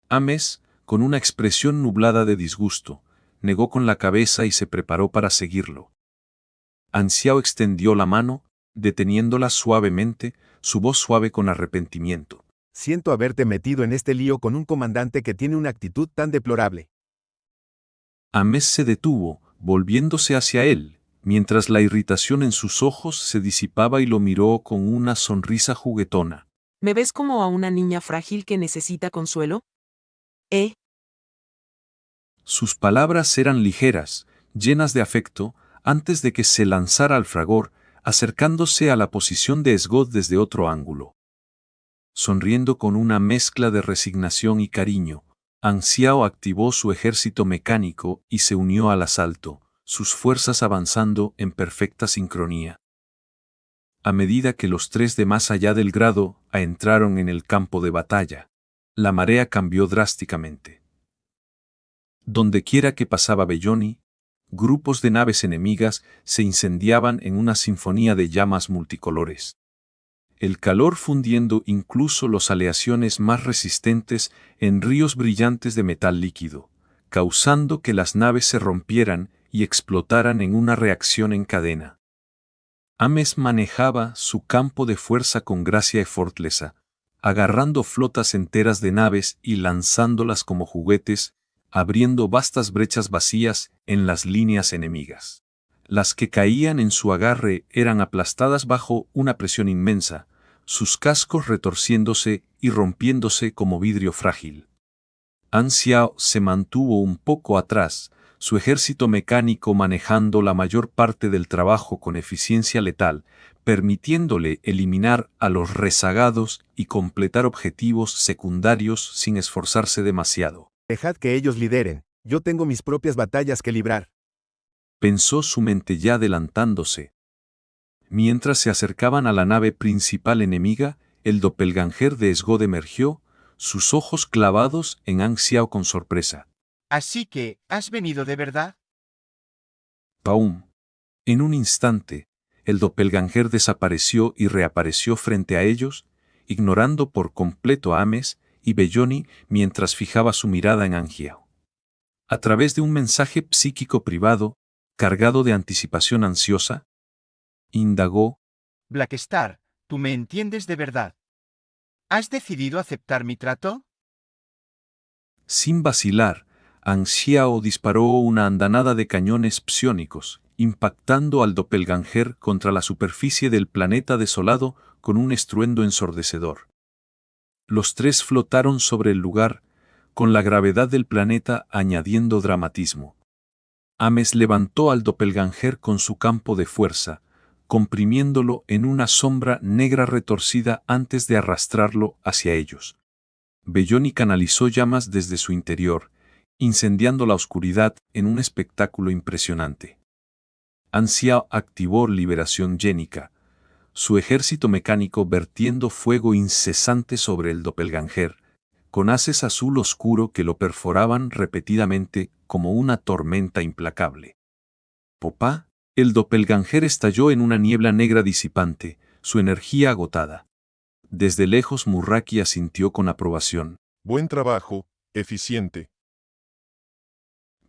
Ames, con una expresión nublada de disgusto, negó con la cabeza y se preparó para seguirlo. Anxiao extendió la mano, deteniéndola suavemente, su voz suave con arrepentimiento. Siento haberte metido en este lío con un comandante que tiene una actitud tan deplorable. Ames se detuvo, volviéndose hacia él, mientras la irritación en sus ojos se disipaba y lo miró con una sonrisa juguetona. ¿Me ves como a una niña frágil que necesita consuelo? Sus palabras eran ligeras, llenas de afecto, antes de que se lanzara al fragor, acercándose a la posición de Esgod desde otro ángulo. Sonriendo con una mezcla de resignación y cariño, Anxiao activó su ejército mecánico y se unió al asalto, sus fuerzas avanzando en perfecta sincronía. A medida que los 3 de más allá del grado entraron en el campo de batalla, la marea cambió drásticamente. Dondequiera que pasaba Belloni, grupos de naves enemigas se incendiaban en una sinfonía de llamas multicolores. El calor fundiendo incluso los aleaciones más resistentes en ríos brillantes de metal líquido, causando que las naves se rompieran y explotaran en una reacción en cadena. Ames manejaba su campo de fuerza con gracia effortlesa, agarrando flotas enteras de naves y lanzándolas como juguetes, abriendo vastas brechas vacías en las líneas enemigas. Las que caían en su agarre eran aplastadas bajo una presión inmensa, sus cascos retorciéndose y rompiéndose como vidrio frágil. Anxiao se mantuvo un poco atrás, su ejército mecánico manejando la mayor parte del trabajo con eficiencia letal, permitiéndole eliminar a los rezagados y completar objetivos secundarios sin esforzarse demasiado. Dejad que ellos lideren, yo tengo mis propias batallas que librar. Pensó su mente ya adelantándose. Mientras se acercaban a la nave principal enemiga, el doppelganger de Esgod emergió, sus ojos clavados en Anxiao con sorpresa. Así que, ¿has venido de verdad? Paum. En un instante, el doppelganger desapareció y reapareció frente a ellos, ignorando por completo a Ames y Belloni mientras fijaba su mirada en Anxiao. A través de un mensaje psíquico privado, cargado de anticipación ansiosa, indagó: Blackstar, ¿tú me entiendes de verdad? ¿Has decidido aceptar mi trato? Sin vacilar, Anxiao disparó una andanada de cañones psiónicos, impactando al doppelganger contra la superficie del planeta desolado con un estruendo ensordecedor. Los 3 flotaron sobre el lugar, con la gravedad del planeta añadiendo dramatismo. Ames levantó al doppelganger con su campo de fuerza, comprimiéndolo en una sombra negra retorcida antes de arrastrarlo hacia ellos. Belloni canalizó llamas desde su interior, incendiando la oscuridad en un espectáculo impresionante. Anxiao activó liberación génica, su ejército mecánico vertiendo fuego incesante sobre el doppelganger, con haces azul oscuro que lo perforaban repetidamente como una tormenta implacable. Popá, el doppelganger estalló en una niebla negra disipante, su energía agotada. Desde lejos Murraki asintió con aprobación. Buen trabajo, eficiente.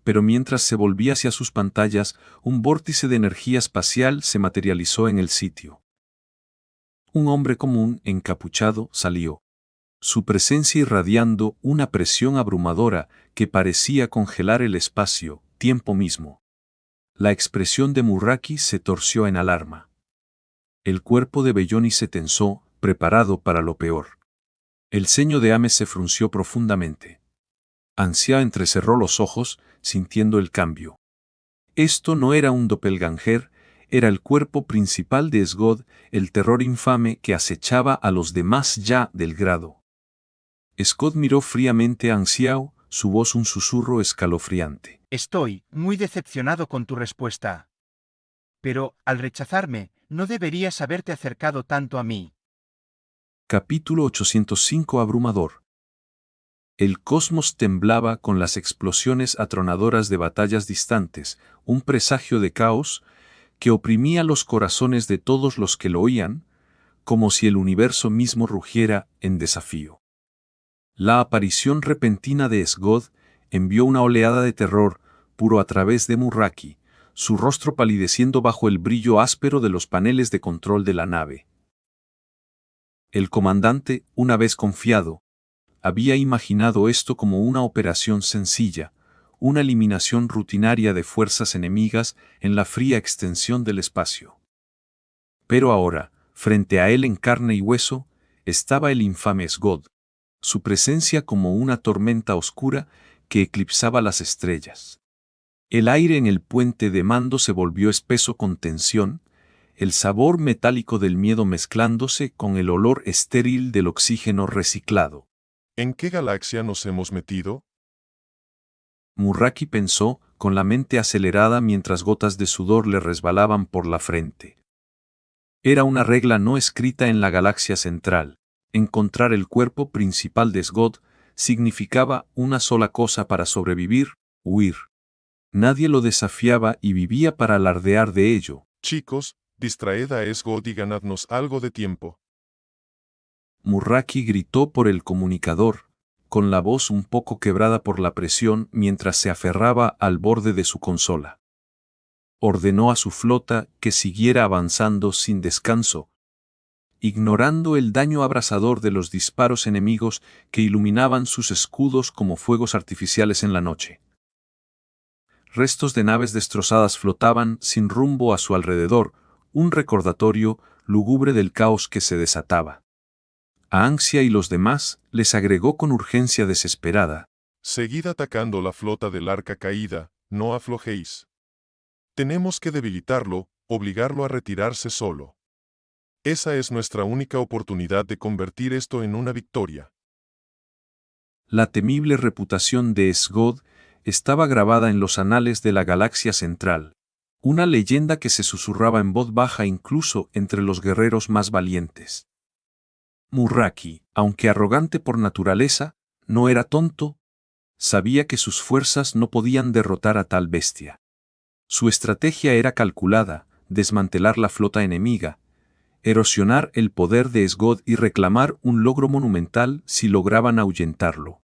Pero mientras se volvía hacia sus pantallas, un vórtice de energía espacial se materializó en el sitio. Un hombre común, encapuchado, salió. Su presencia irradiando una presión abrumadora que parecía congelar el espacio, tiempo mismo. La expresión de Murraki se torció en alarma. El cuerpo de Belloni se tensó, preparado para lo peor. El ceño de Ames se frunció profundamente. Anxiao entrecerró los ojos, sintiendo el cambio. Esto no era un doppelganger, era el cuerpo principal de Sgod, el terror infame que acechaba a los demás ya del grado. Sgod miró fríamente a Anxiao, su voz un susurro escalofriante. Estoy muy decepcionado con tu respuesta. Pero, al rechazarme, no deberías haberte acercado tanto a mí. Capítulo 805 Abrumador. El cosmos temblaba con las explosiones atronadoras de batallas distantes, un presagio de caos que oprimía los corazones de todos los que lo oían, como si el universo mismo rugiera en desafío. La aparición repentina de Sgod envió una oleada de terror puro a través de Murraki, su rostro palideciendo bajo el brillo áspero de los paneles de control de la nave. El comandante, una vez confiado, había imaginado esto como una operación sencilla, una eliminación rutinaria de fuerzas enemigas en la fría extensión del espacio. Pero ahora, frente a él en carne y hueso, estaba el infame Sgod, su presencia como una tormenta oscura que eclipsaba las estrellas. El aire en el puente de mando se volvió espeso con tensión, el sabor metálico del miedo mezclándose con el olor estéril del oxígeno reciclado. ¿En qué galaxia nos hemos metido? Murraki pensó, con la mente acelerada mientras gotas de sudor le resbalaban por la frente. Era una regla no escrita en la galaxia central. Encontrar el cuerpo principal de Sgod significaba una sola cosa para sobrevivir: huir. Nadie lo desafiaba y vivía para alardear de ello. Chicos, distraed a Sgod y ganadnos algo de tiempo. Murraki gritó por el comunicador, con la voz un poco quebrada por la presión mientras se aferraba al borde de su consola. Ordenó a su flota que siguiera avanzando sin descanso, ignorando el daño abrasador de los disparos enemigos que iluminaban sus escudos como fuegos artificiales en la noche. Restos de naves destrozadas flotaban sin rumbo a su alrededor, un recordatorio lúgubre del caos que se desataba. A Anxia y los demás les agregó con urgencia desesperada: Seguid atacando la flota del Arca Caída, no aflojéis. Tenemos que debilitarlo, obligarlo a retirarse solo. Esa es nuestra única oportunidad de convertir esto en una victoria. La temible reputación de Sgod estaba grabada en los anales de la galaxia central, una leyenda que se susurraba en voz baja incluso entre los guerreros más valientes. Murraki, aunque arrogante por naturaleza, no era tonto, sabía que sus fuerzas no podían derrotar a tal bestia. Su estrategia era calculada: desmantelar la flota enemiga, erosionar el poder de Sgod y reclamar un logro monumental si lograban ahuyentarlo.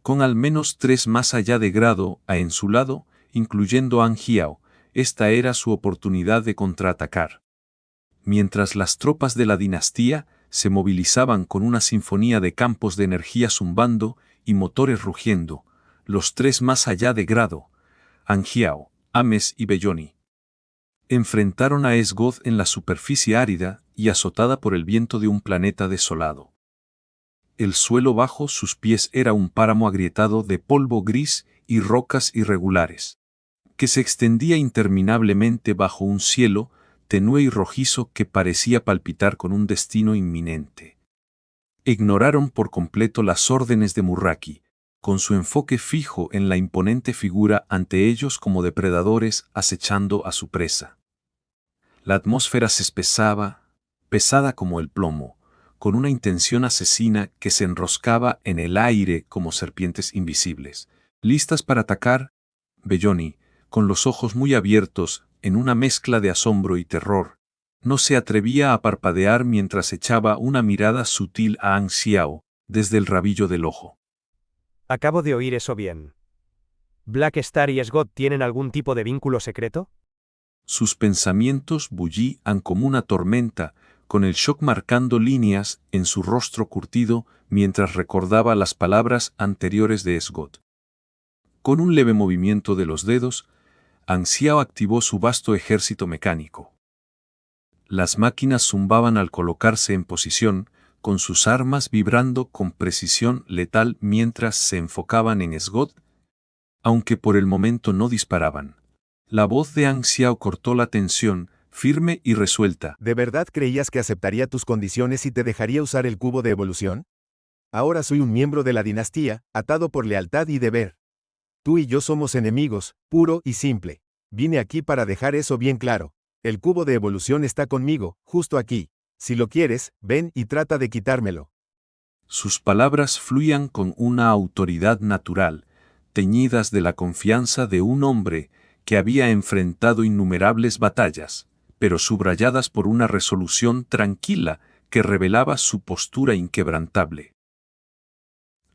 Con al menos 3 más allá de grado A en su lado, incluyendo a Anxiao, esta era su oportunidad de contraatacar. Mientras las tropas de la dinastía se movilizaban con una sinfonía de campos de energía zumbando y motores rugiendo, los 3 más allá de grado, Anxiao, Ames y Belloni, enfrentaron a Sgod en la superficie árida y azotada por el viento de un planeta desolado. El suelo bajo sus pies era un páramo agrietado de polvo gris y rocas irregulares, que se extendía interminablemente bajo un cielo tenue y rojizo que parecía palpitar con un destino inminente. Ignoraron por completo las órdenes de Murraki, con su enfoque fijo en la imponente figura ante ellos como depredadores acechando a su presa. La atmósfera se espesaba, pesada como el plomo, con una intención asesina que se enroscaba en el aire como serpientes invisibles. Listas para atacar, Belloni, con los ojos muy abiertos, en una mezcla de asombro y terror, no se atrevía a parpadear mientras echaba una mirada sutil a Ang Xiao, desde el rabillo del ojo. Acabo de oír eso bien. ¿Black Star y Sgod tienen algún tipo de vínculo secreto? Sus pensamientos bullían como una tormenta, con el shock marcando líneas en su rostro curtido mientras recordaba las palabras anteriores de Sgod. Con un leve movimiento de los dedos, Ang Xiao activó su vasto ejército mecánico. Las máquinas zumbaban al colocarse en posición, con sus armas vibrando con precisión letal mientras se enfocaban en Sgod, aunque por el momento no disparaban. La voz de Ang Xiao cortó la tensión, firme y resuelta. ¿De verdad creías que aceptaría tus condiciones y te dejaría usar el cubo de evolución? Ahora soy un miembro de la dinastía, atado por lealtad y deber. Tú y yo somos enemigos, puro y simple. Vine aquí para dejar eso bien claro. El cubo de evolución está conmigo, justo aquí. Si lo quieres, ven y trata de quitármelo. Sus palabras fluían con una autoridad natural, teñidas de la confianza de un hombre que había enfrentado innumerables batallas, pero subrayadas por una resolución tranquila que revelaba su postura inquebrantable.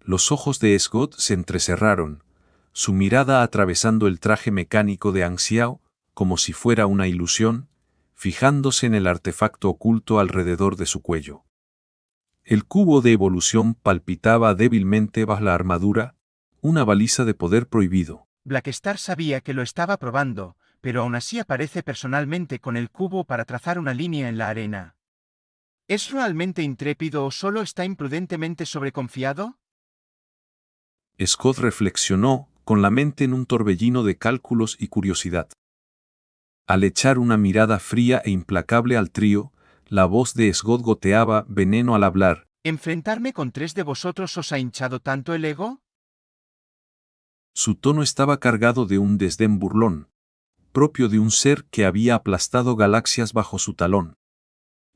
Los ojos de Sgod se entrecerraron, su mirada atravesando el traje mecánico de Ang Xiao, como si fuera una ilusión, fijándose en el artefacto oculto alrededor de su cuello. El cubo de evolución palpitaba débilmente bajo la armadura, una baliza de poder prohibido. Black Star sabía que lo estaba probando, pero aún así aparece personalmente con el cubo para trazar una línea en la arena. ¿Es realmente intrépido o solo está imprudentemente sobreconfiado? Scott reflexionó, con la mente en un torbellino de cálculos y curiosidad. Al echar una mirada fría e implacable al trío, la voz de Scott goteaba veneno al hablar. ¿Enfrentarme con 3 de vosotros os ha hinchado tanto el ego? Su tono estaba cargado de un desdén burlón, propio de un ser que había aplastado galaxias bajo su talón.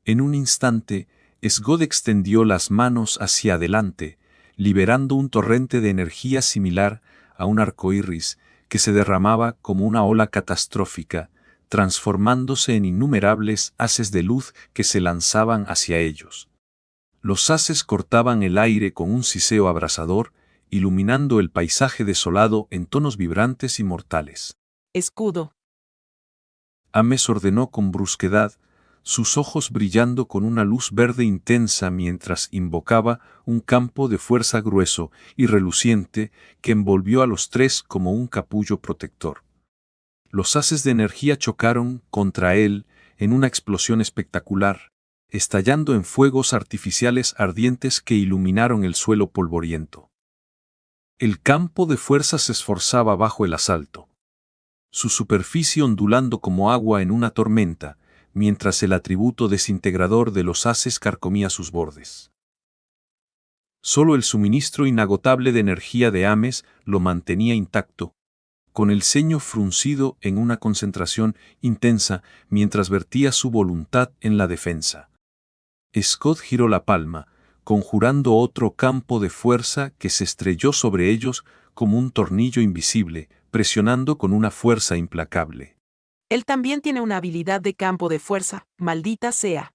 En un instante, Scott extendió las manos hacia adelante, liberando un torrente de energía similar a un arcoíris que se derramaba como una ola catastrófica, transformándose en innumerables haces de luz que se lanzaban hacia ellos. Los haces cortaban el aire con un siseo abrasador, iluminando el paisaje desolado en tonos vibrantes y mortales. Escudo. Ames ordenó con brusquedad, sus ojos brillando con una luz verde intensa mientras invocaba un campo de fuerza grueso y reluciente que envolvió a los tres como un capullo protector. Los haces de energía chocaron contra él en una explosión espectacular, estallando en fuegos artificiales ardientes que iluminaron el suelo polvoriento. El campo de fuerza se esforzaba bajo el asalto, su superficie ondulando como agua en una tormenta, mientras el atributo desintegrador de los haces carcomía sus bordes. Solo el suministro inagotable de energía de Ames lo mantenía intacto, con el ceño fruncido en una concentración intensa mientras vertía su voluntad en la defensa. Scott giró la palma, conjurando otro campo de fuerza que se estrelló sobre ellos como un tornillo invisible, presionando con una fuerza implacable. Él también tiene una habilidad de campo de fuerza, maldita sea.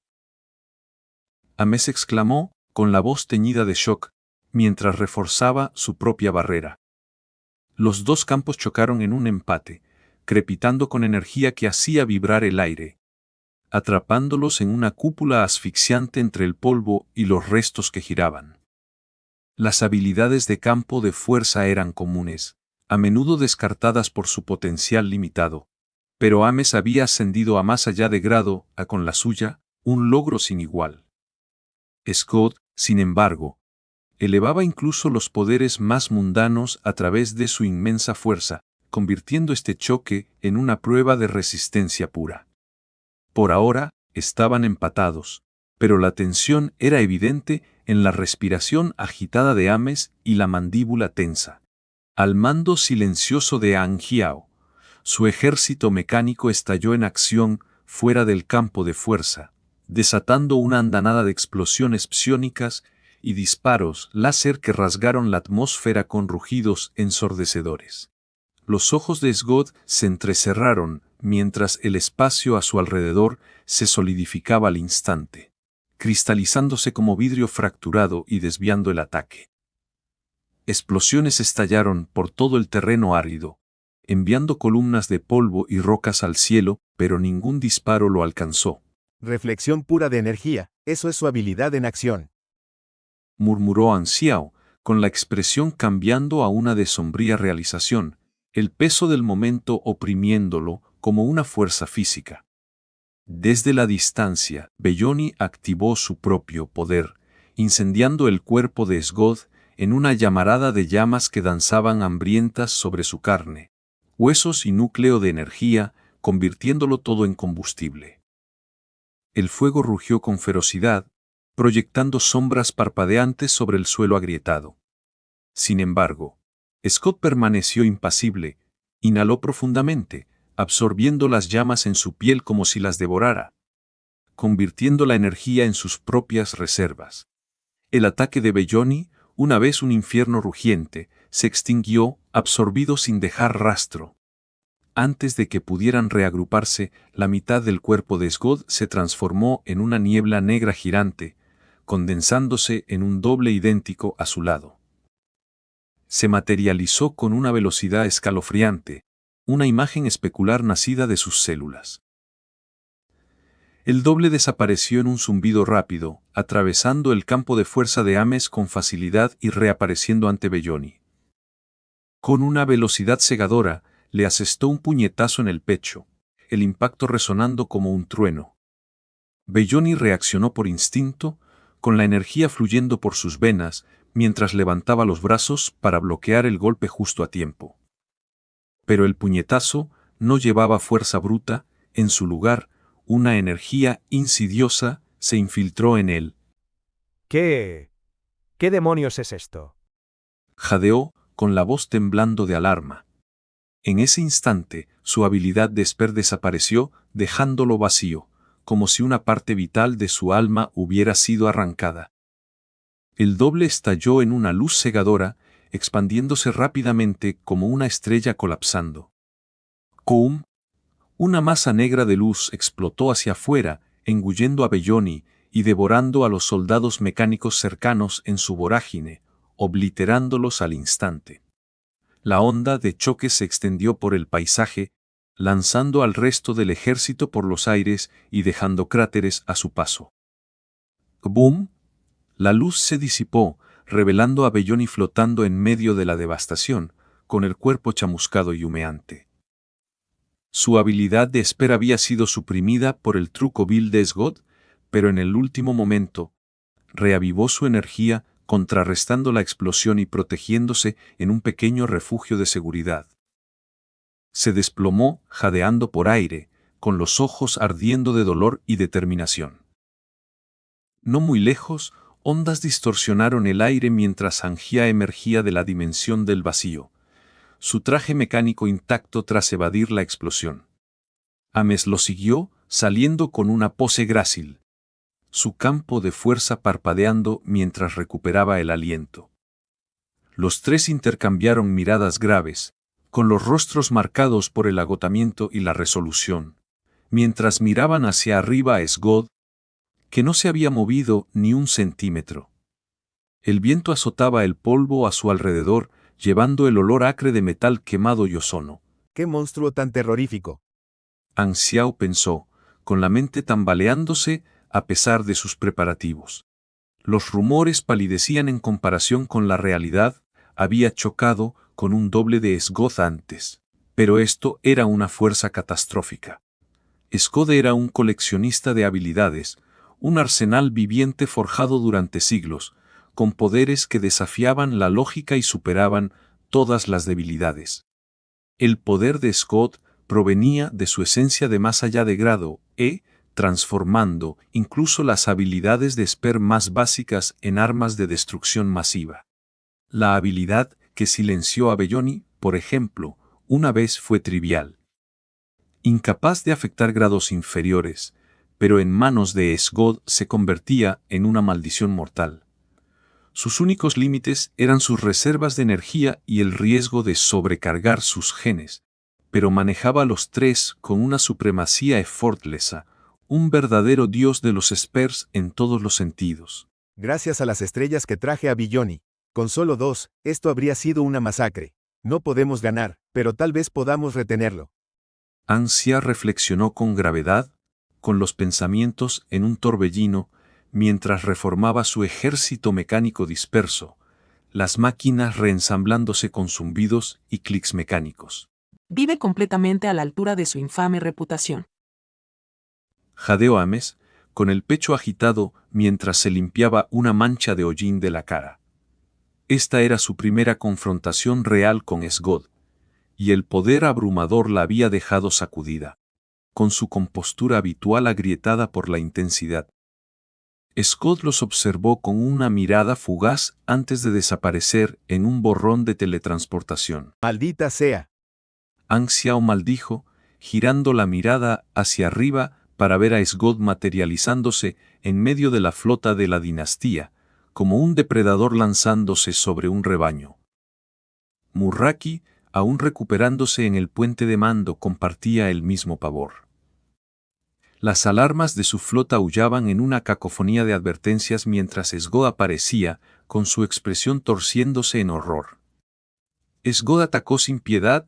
Ames exclamó, con la voz teñida de shock, mientras reforzaba su propia barrera. Los dos campos chocaron en un empate, crepitando con energía que hacía vibrar el aire, atrapándolos en una cúpula asfixiante entre el polvo y los restos que giraban. Las habilidades de campo de fuerza eran comunes, a menudo descartadas por su potencial limitado, pero Ames había ascendido a más allá de grado a con la suya, un logro sin igual. Scott, sin embargo, elevaba incluso los poderes más mundanos a través de su inmensa fuerza, convirtiendo este choque en una prueba de resistencia pura. Por ahora, estaban empatados, pero la tensión era evidente en la respiración agitada de Ames y la mandíbula tensa. Al mando silencioso de Anjiao, su ejército mecánico estalló en acción fuera del campo de fuerza, desatando una andanada de explosiones psiónicas y disparos láser que rasgaron la atmósfera con rugidos ensordecedores. Los ojos de Sgod se entrecerraron mientras el espacio a su alrededor se solidificaba al instante, cristalizándose como vidrio fracturado y desviando el ataque. Explosiones estallaron por todo el terreno árido, enviando columnas de polvo y rocas al cielo, pero ningún disparo lo alcanzó. Reflexión pura de energía, eso es su habilidad en acción, murmuró Anxiao, con la expresión cambiando a una de sombría realización, el peso del momento oprimiéndolo como una fuerza física. Desde la distancia, Belloni activó su propio poder, incendiando el cuerpo de Sgod en una llamarada de llamas que danzaban hambrientas sobre su carne, huesos y núcleo de energía, convirtiéndolo todo en combustible. El fuego rugió con ferocidad, proyectando sombras parpadeantes sobre el suelo agrietado. Sin embargo, Scott permaneció impasible, inhaló profundamente, absorbiendo las llamas en su piel como si las devorara, convirtiendo la energía en sus propias reservas. El ataque de Belloni, una vez un infierno rugiente, se extinguió, absorbido sin dejar rastro. Antes de que pudieran reagruparse, la mitad del cuerpo de Sgod se transformó en una niebla negra girante, condensándose en un doble idéntico a su lado. Se materializó con una velocidad escalofriante, una imagen especular nacida de sus células. El doble desapareció en un zumbido rápido, atravesando el campo de fuerza de Ames con facilidad y reapareciendo ante Belloni. Con una velocidad cegadora, le asestó un puñetazo en el pecho, el impacto resonando como un trueno. Belloni reaccionó por instinto, con la energía fluyendo por sus venas, mientras levantaba los brazos para bloquear el golpe justo a tiempo. Pero el puñetazo no llevaba fuerza bruta, en su lugar, una energía insidiosa se infiltró en él. ¿Qué demonios es esto? Jadeó, con la voz temblando de alarma. En ese instante, su habilidad de Esper desapareció, dejándolo vacío, como si una parte vital de su alma hubiera sido arrancada. El doble estalló en una luz cegadora, expandiéndose rápidamente como una estrella colapsando. ¡Coum! Una masa negra de luz explotó hacia afuera, engullendo a Belloni y devorando a los soldados mecánicos cercanos en su vorágine, obliterándolos al instante. La onda de choque se extendió por el paisaje, lanzando al resto del ejército por los aires y dejando cráteres a su paso. ¡Boom! La luz se disipó, revelando a Belloni flotando en medio de la devastación, con el cuerpo chamuscado y humeante. Su habilidad de Esper había sido suprimida por el truco vil de Sgod, pero en el último momento, reavivó su energía, contrarrestando la explosión y protegiéndose en un pequeño refugio de seguridad. Se desplomó, jadeando por aire, con los ojos ardiendo de dolor y determinación. No muy lejos, ondas distorsionaron el aire mientras Angia emergía de la dimensión del vacío, su traje mecánico intacto tras evadir la explosión. Ames lo siguió, saliendo con una pose grácil, su campo de fuerza parpadeando mientras recuperaba el aliento. Los tres intercambiaron miradas graves, con los rostros marcados por el agotamiento y la resolución, mientras miraban hacia arriba a Sgod, que no se había movido ni un centímetro. El viento azotaba el polvo a su alrededor, llevando el olor acre de metal quemado y ozono. ¡Qué monstruo tan terrorífico! Anxiao pensó, con la mente tambaleándose a pesar de sus preparativos. Los rumores palidecían en comparación con la realidad, había chocado con un doble de Sgod antes. Pero esto era una fuerza catastrófica. Sgod era un coleccionista de habilidades, un arsenal viviente forjado durante siglos, con poderes que desafiaban la lógica y superaban todas las debilidades. El poder de Sgod provenía de su esencia de más allá de grado, transformando incluso las habilidades de Esper más básicas en armas de destrucción masiva. La habilidad que silenció a Belloni, por ejemplo, una vez fue trivial. Incapaz de afectar grados inferiores, pero en manos de Esgod se convertía en una maldición mortal. Sus únicos límites eran sus reservas de energía y el riesgo de sobrecargar sus genes, pero manejaba los tres con una supremacía effortlessa, un verdadero dios de los Spers en todos los sentidos. Gracias a las estrellas que traje a Belloni. Con solo 2, esto habría sido una masacre. No podemos ganar, pero tal vez podamos retenerlo. Ansia reflexionó con gravedad, con los pensamientos en un torbellino, mientras reformaba su ejército mecánico disperso, las máquinas reensamblándose con zumbidos y clics mecánicos. Vive completamente a la altura de su infame reputación. Jadeó Ames, con el pecho agitado mientras se limpiaba una mancha de hollín de la cara. Esta era su primera confrontación real con Esgod, y el poder abrumador la había dejado sacudida, con su compostura habitual agrietada por la intensidad. Esgod los observó con una mirada fugaz antes de desaparecer en un borrón de teletransportación. ¡Maldita sea! Anxiao maldijo, girando la mirada hacia arriba para ver a Esgod materializándose en medio de la flota de la dinastía, como un depredador lanzándose sobre un rebaño. Murraki, aún recuperándose en el puente de mando, compartía el mismo pavor. Las alarmas de su flota aullaban en una cacofonía de advertencias mientras Esgod aparecía, con su expresión torciéndose en horror. Esgod atacó sin piedad,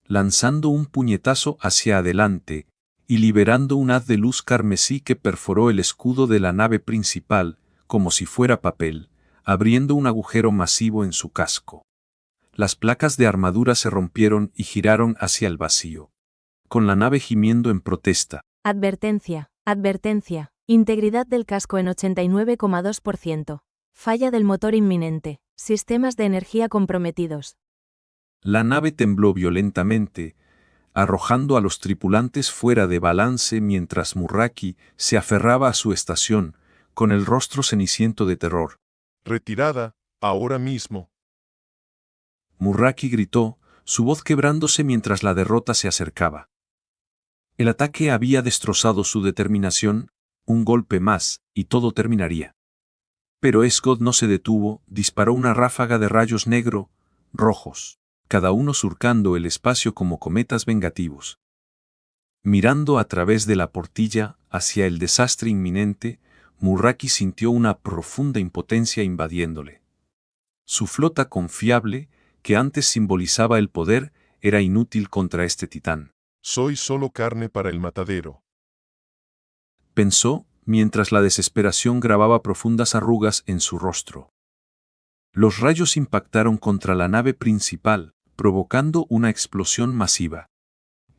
lanzando un puñetazo hacia adelante y liberando un haz de luz carmesí que perforó el escudo de la nave principal, como si fuera papel, abriendo un agujero masivo en su casco. Las placas de armadura se rompieron y giraron hacia el vacío, con la nave gimiendo en protesta. Advertencia, advertencia. Integridad del casco en 89,2%. Falla del motor inminente. Sistemas de energía comprometidos. La nave tembló violentamente, arrojando a los tripulantes fuera de balance mientras Murraki se aferraba a su estación, con el rostro ceniciento de terror. Retirada, ahora mismo. Murraki gritó, su voz quebrándose mientras la derrota se acercaba. El ataque había destrozado su determinación, un golpe más, y todo terminaría. Pero Esgod no se detuvo, disparó una ráfaga de rayos rojos, cada uno surcando el espacio como cometas vengativos. Mirando a través de la portilla hacia el desastre inminente, Murraki sintió una profunda impotencia invadiéndole. Su flota confiable, que antes simbolizaba el poder, era inútil contra este titán. Soy solo carne para el matadero. Pensó, mientras la desesperación grababa profundas arrugas en su rostro. Los rayos impactaron contra la nave principal, provocando una explosión masiva.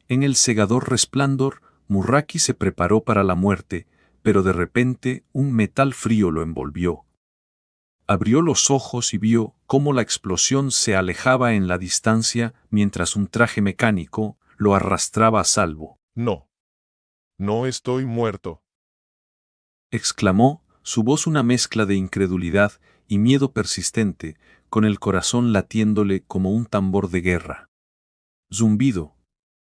En el cegador resplandor, Murraki se preparó para la muerte, pero de repente un metal frío lo envolvió. Abrió los ojos y vio cómo la explosión se alejaba en la distancia mientras un traje mecánico lo arrastraba a salvo. No. No estoy muerto. Exclamó, su voz una mezcla de incredulidad y miedo persistente, con el corazón latiéndole como un tambor de guerra. Zumbido.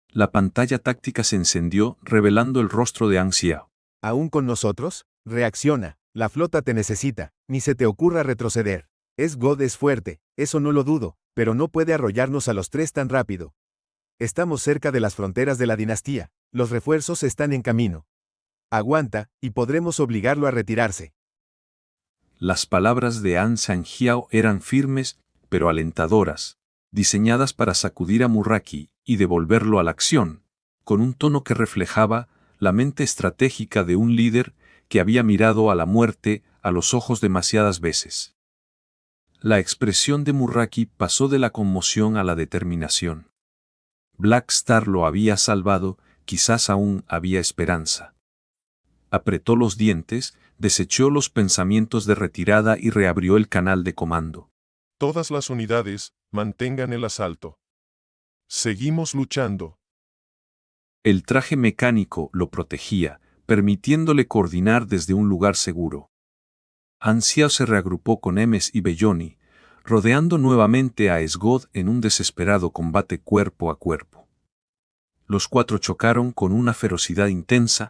La pantalla táctica se encendió, revelando el rostro de Anxiao. ¿Aún con nosotros? Reacciona, la flota te necesita, ni se te ocurra retroceder. Esgod es fuerte, eso no lo dudo, pero no puede arrollarnos a los tres tan rápido. Estamos cerca de las fronteras de la dinastía, los refuerzos están en camino. Aguanta, y podremos obligarlo a retirarse. Las palabras de An Sanjiao eran firmes, pero alentadoras, diseñadas para sacudir a Murraki y devolverlo a la acción, con un tono que reflejaba la mente estratégica de un líder que había mirado a la muerte a los ojos demasiadas veces. La expresión de Murraki pasó de la conmoción a la determinación. Black Star lo había salvado, quizás aún había esperanza. Apretó los dientes, desechó los pensamientos de retirada y reabrió el canal de comando. Todas las unidades, mantengan el asalto. Seguimos luchando. El traje mecánico lo protegía, permitiéndole coordinar desde un lugar seguro. Anxiao se reagrupó con Emes y Belloni, rodeando nuevamente a Esgod en un desesperado combate cuerpo a cuerpo. Los cuatro chocaron con una ferocidad intensa.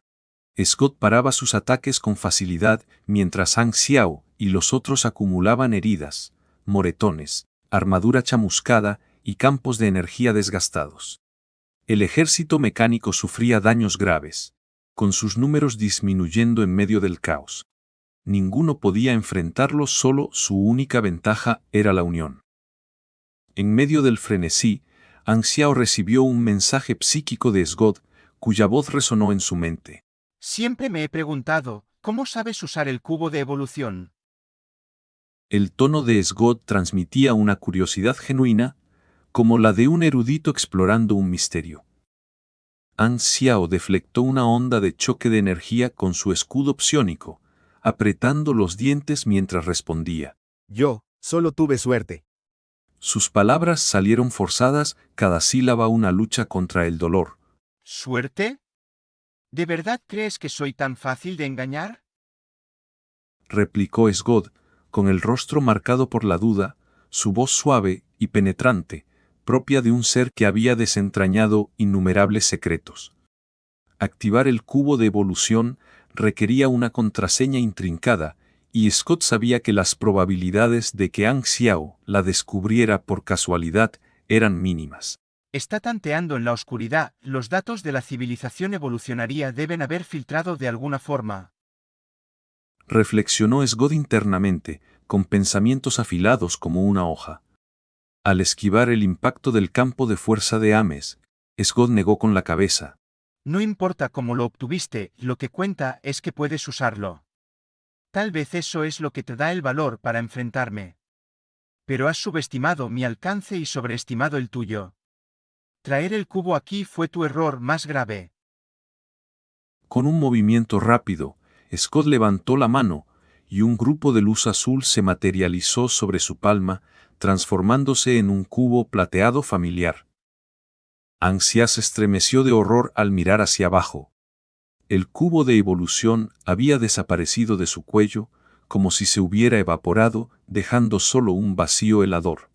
Esgod paraba sus ataques con facilidad, mientras Anxiao y los otros acumulaban heridas, moretones, armadura chamuscada y campos de energía desgastados. El ejército mecánico sufría daños graves, con sus números disminuyendo en medio del caos. Ninguno podía enfrentarlo, solo su única ventaja era la unión. En medio del frenesí, Anxiao recibió un mensaje psíquico de Esgod, cuya voz resonó en su mente. Siempre me he preguntado, ¿cómo sabes usar el cubo de evolución? El tono de Esgod transmitía una curiosidad genuina, como la de un erudito explorando un misterio. Anxiao deflectó una onda de choque de energía con su escudo psiónico, apretando los dientes mientras respondía. Yo, solo tuve suerte. Sus palabras salieron forzadas, cada sílaba una lucha contra el dolor. ¿Suerte? ¿De verdad crees que soy tan fácil de engañar? Replicó Esgod, con el rostro marcado por la duda, su voz suave y penetrante, propia de un ser que había desentrañado innumerables secretos. Activar el cubo de evolución requería una contraseña intrincada, y Scott sabía que las probabilidades de que Anxiao la descubriera por casualidad eran mínimas. Está tanteando en la oscuridad, los datos de la civilización evolucionaria deben haber filtrado de alguna forma. Reflexionó Scott internamente, con pensamientos afilados como una hoja. Al esquivar el impacto del campo de fuerza de Ames, Scott negó con la cabeza. No importa cómo lo obtuviste, lo que cuenta es que puedes usarlo. Tal vez eso es lo que te da el valor para enfrentarme. Pero has subestimado mi alcance y sobreestimado el tuyo. Traer el cubo aquí fue tu error más grave. Con un movimiento rápido, Scott levantó la mano, y un grupo de luz azul se materializó sobre su palma, transformándose en un cubo plateado familiar. Anxiao se estremeció de horror al mirar hacia abajo. El cubo de evolución había desaparecido de su cuello, como si se hubiera evaporado, dejando solo un vacío helador.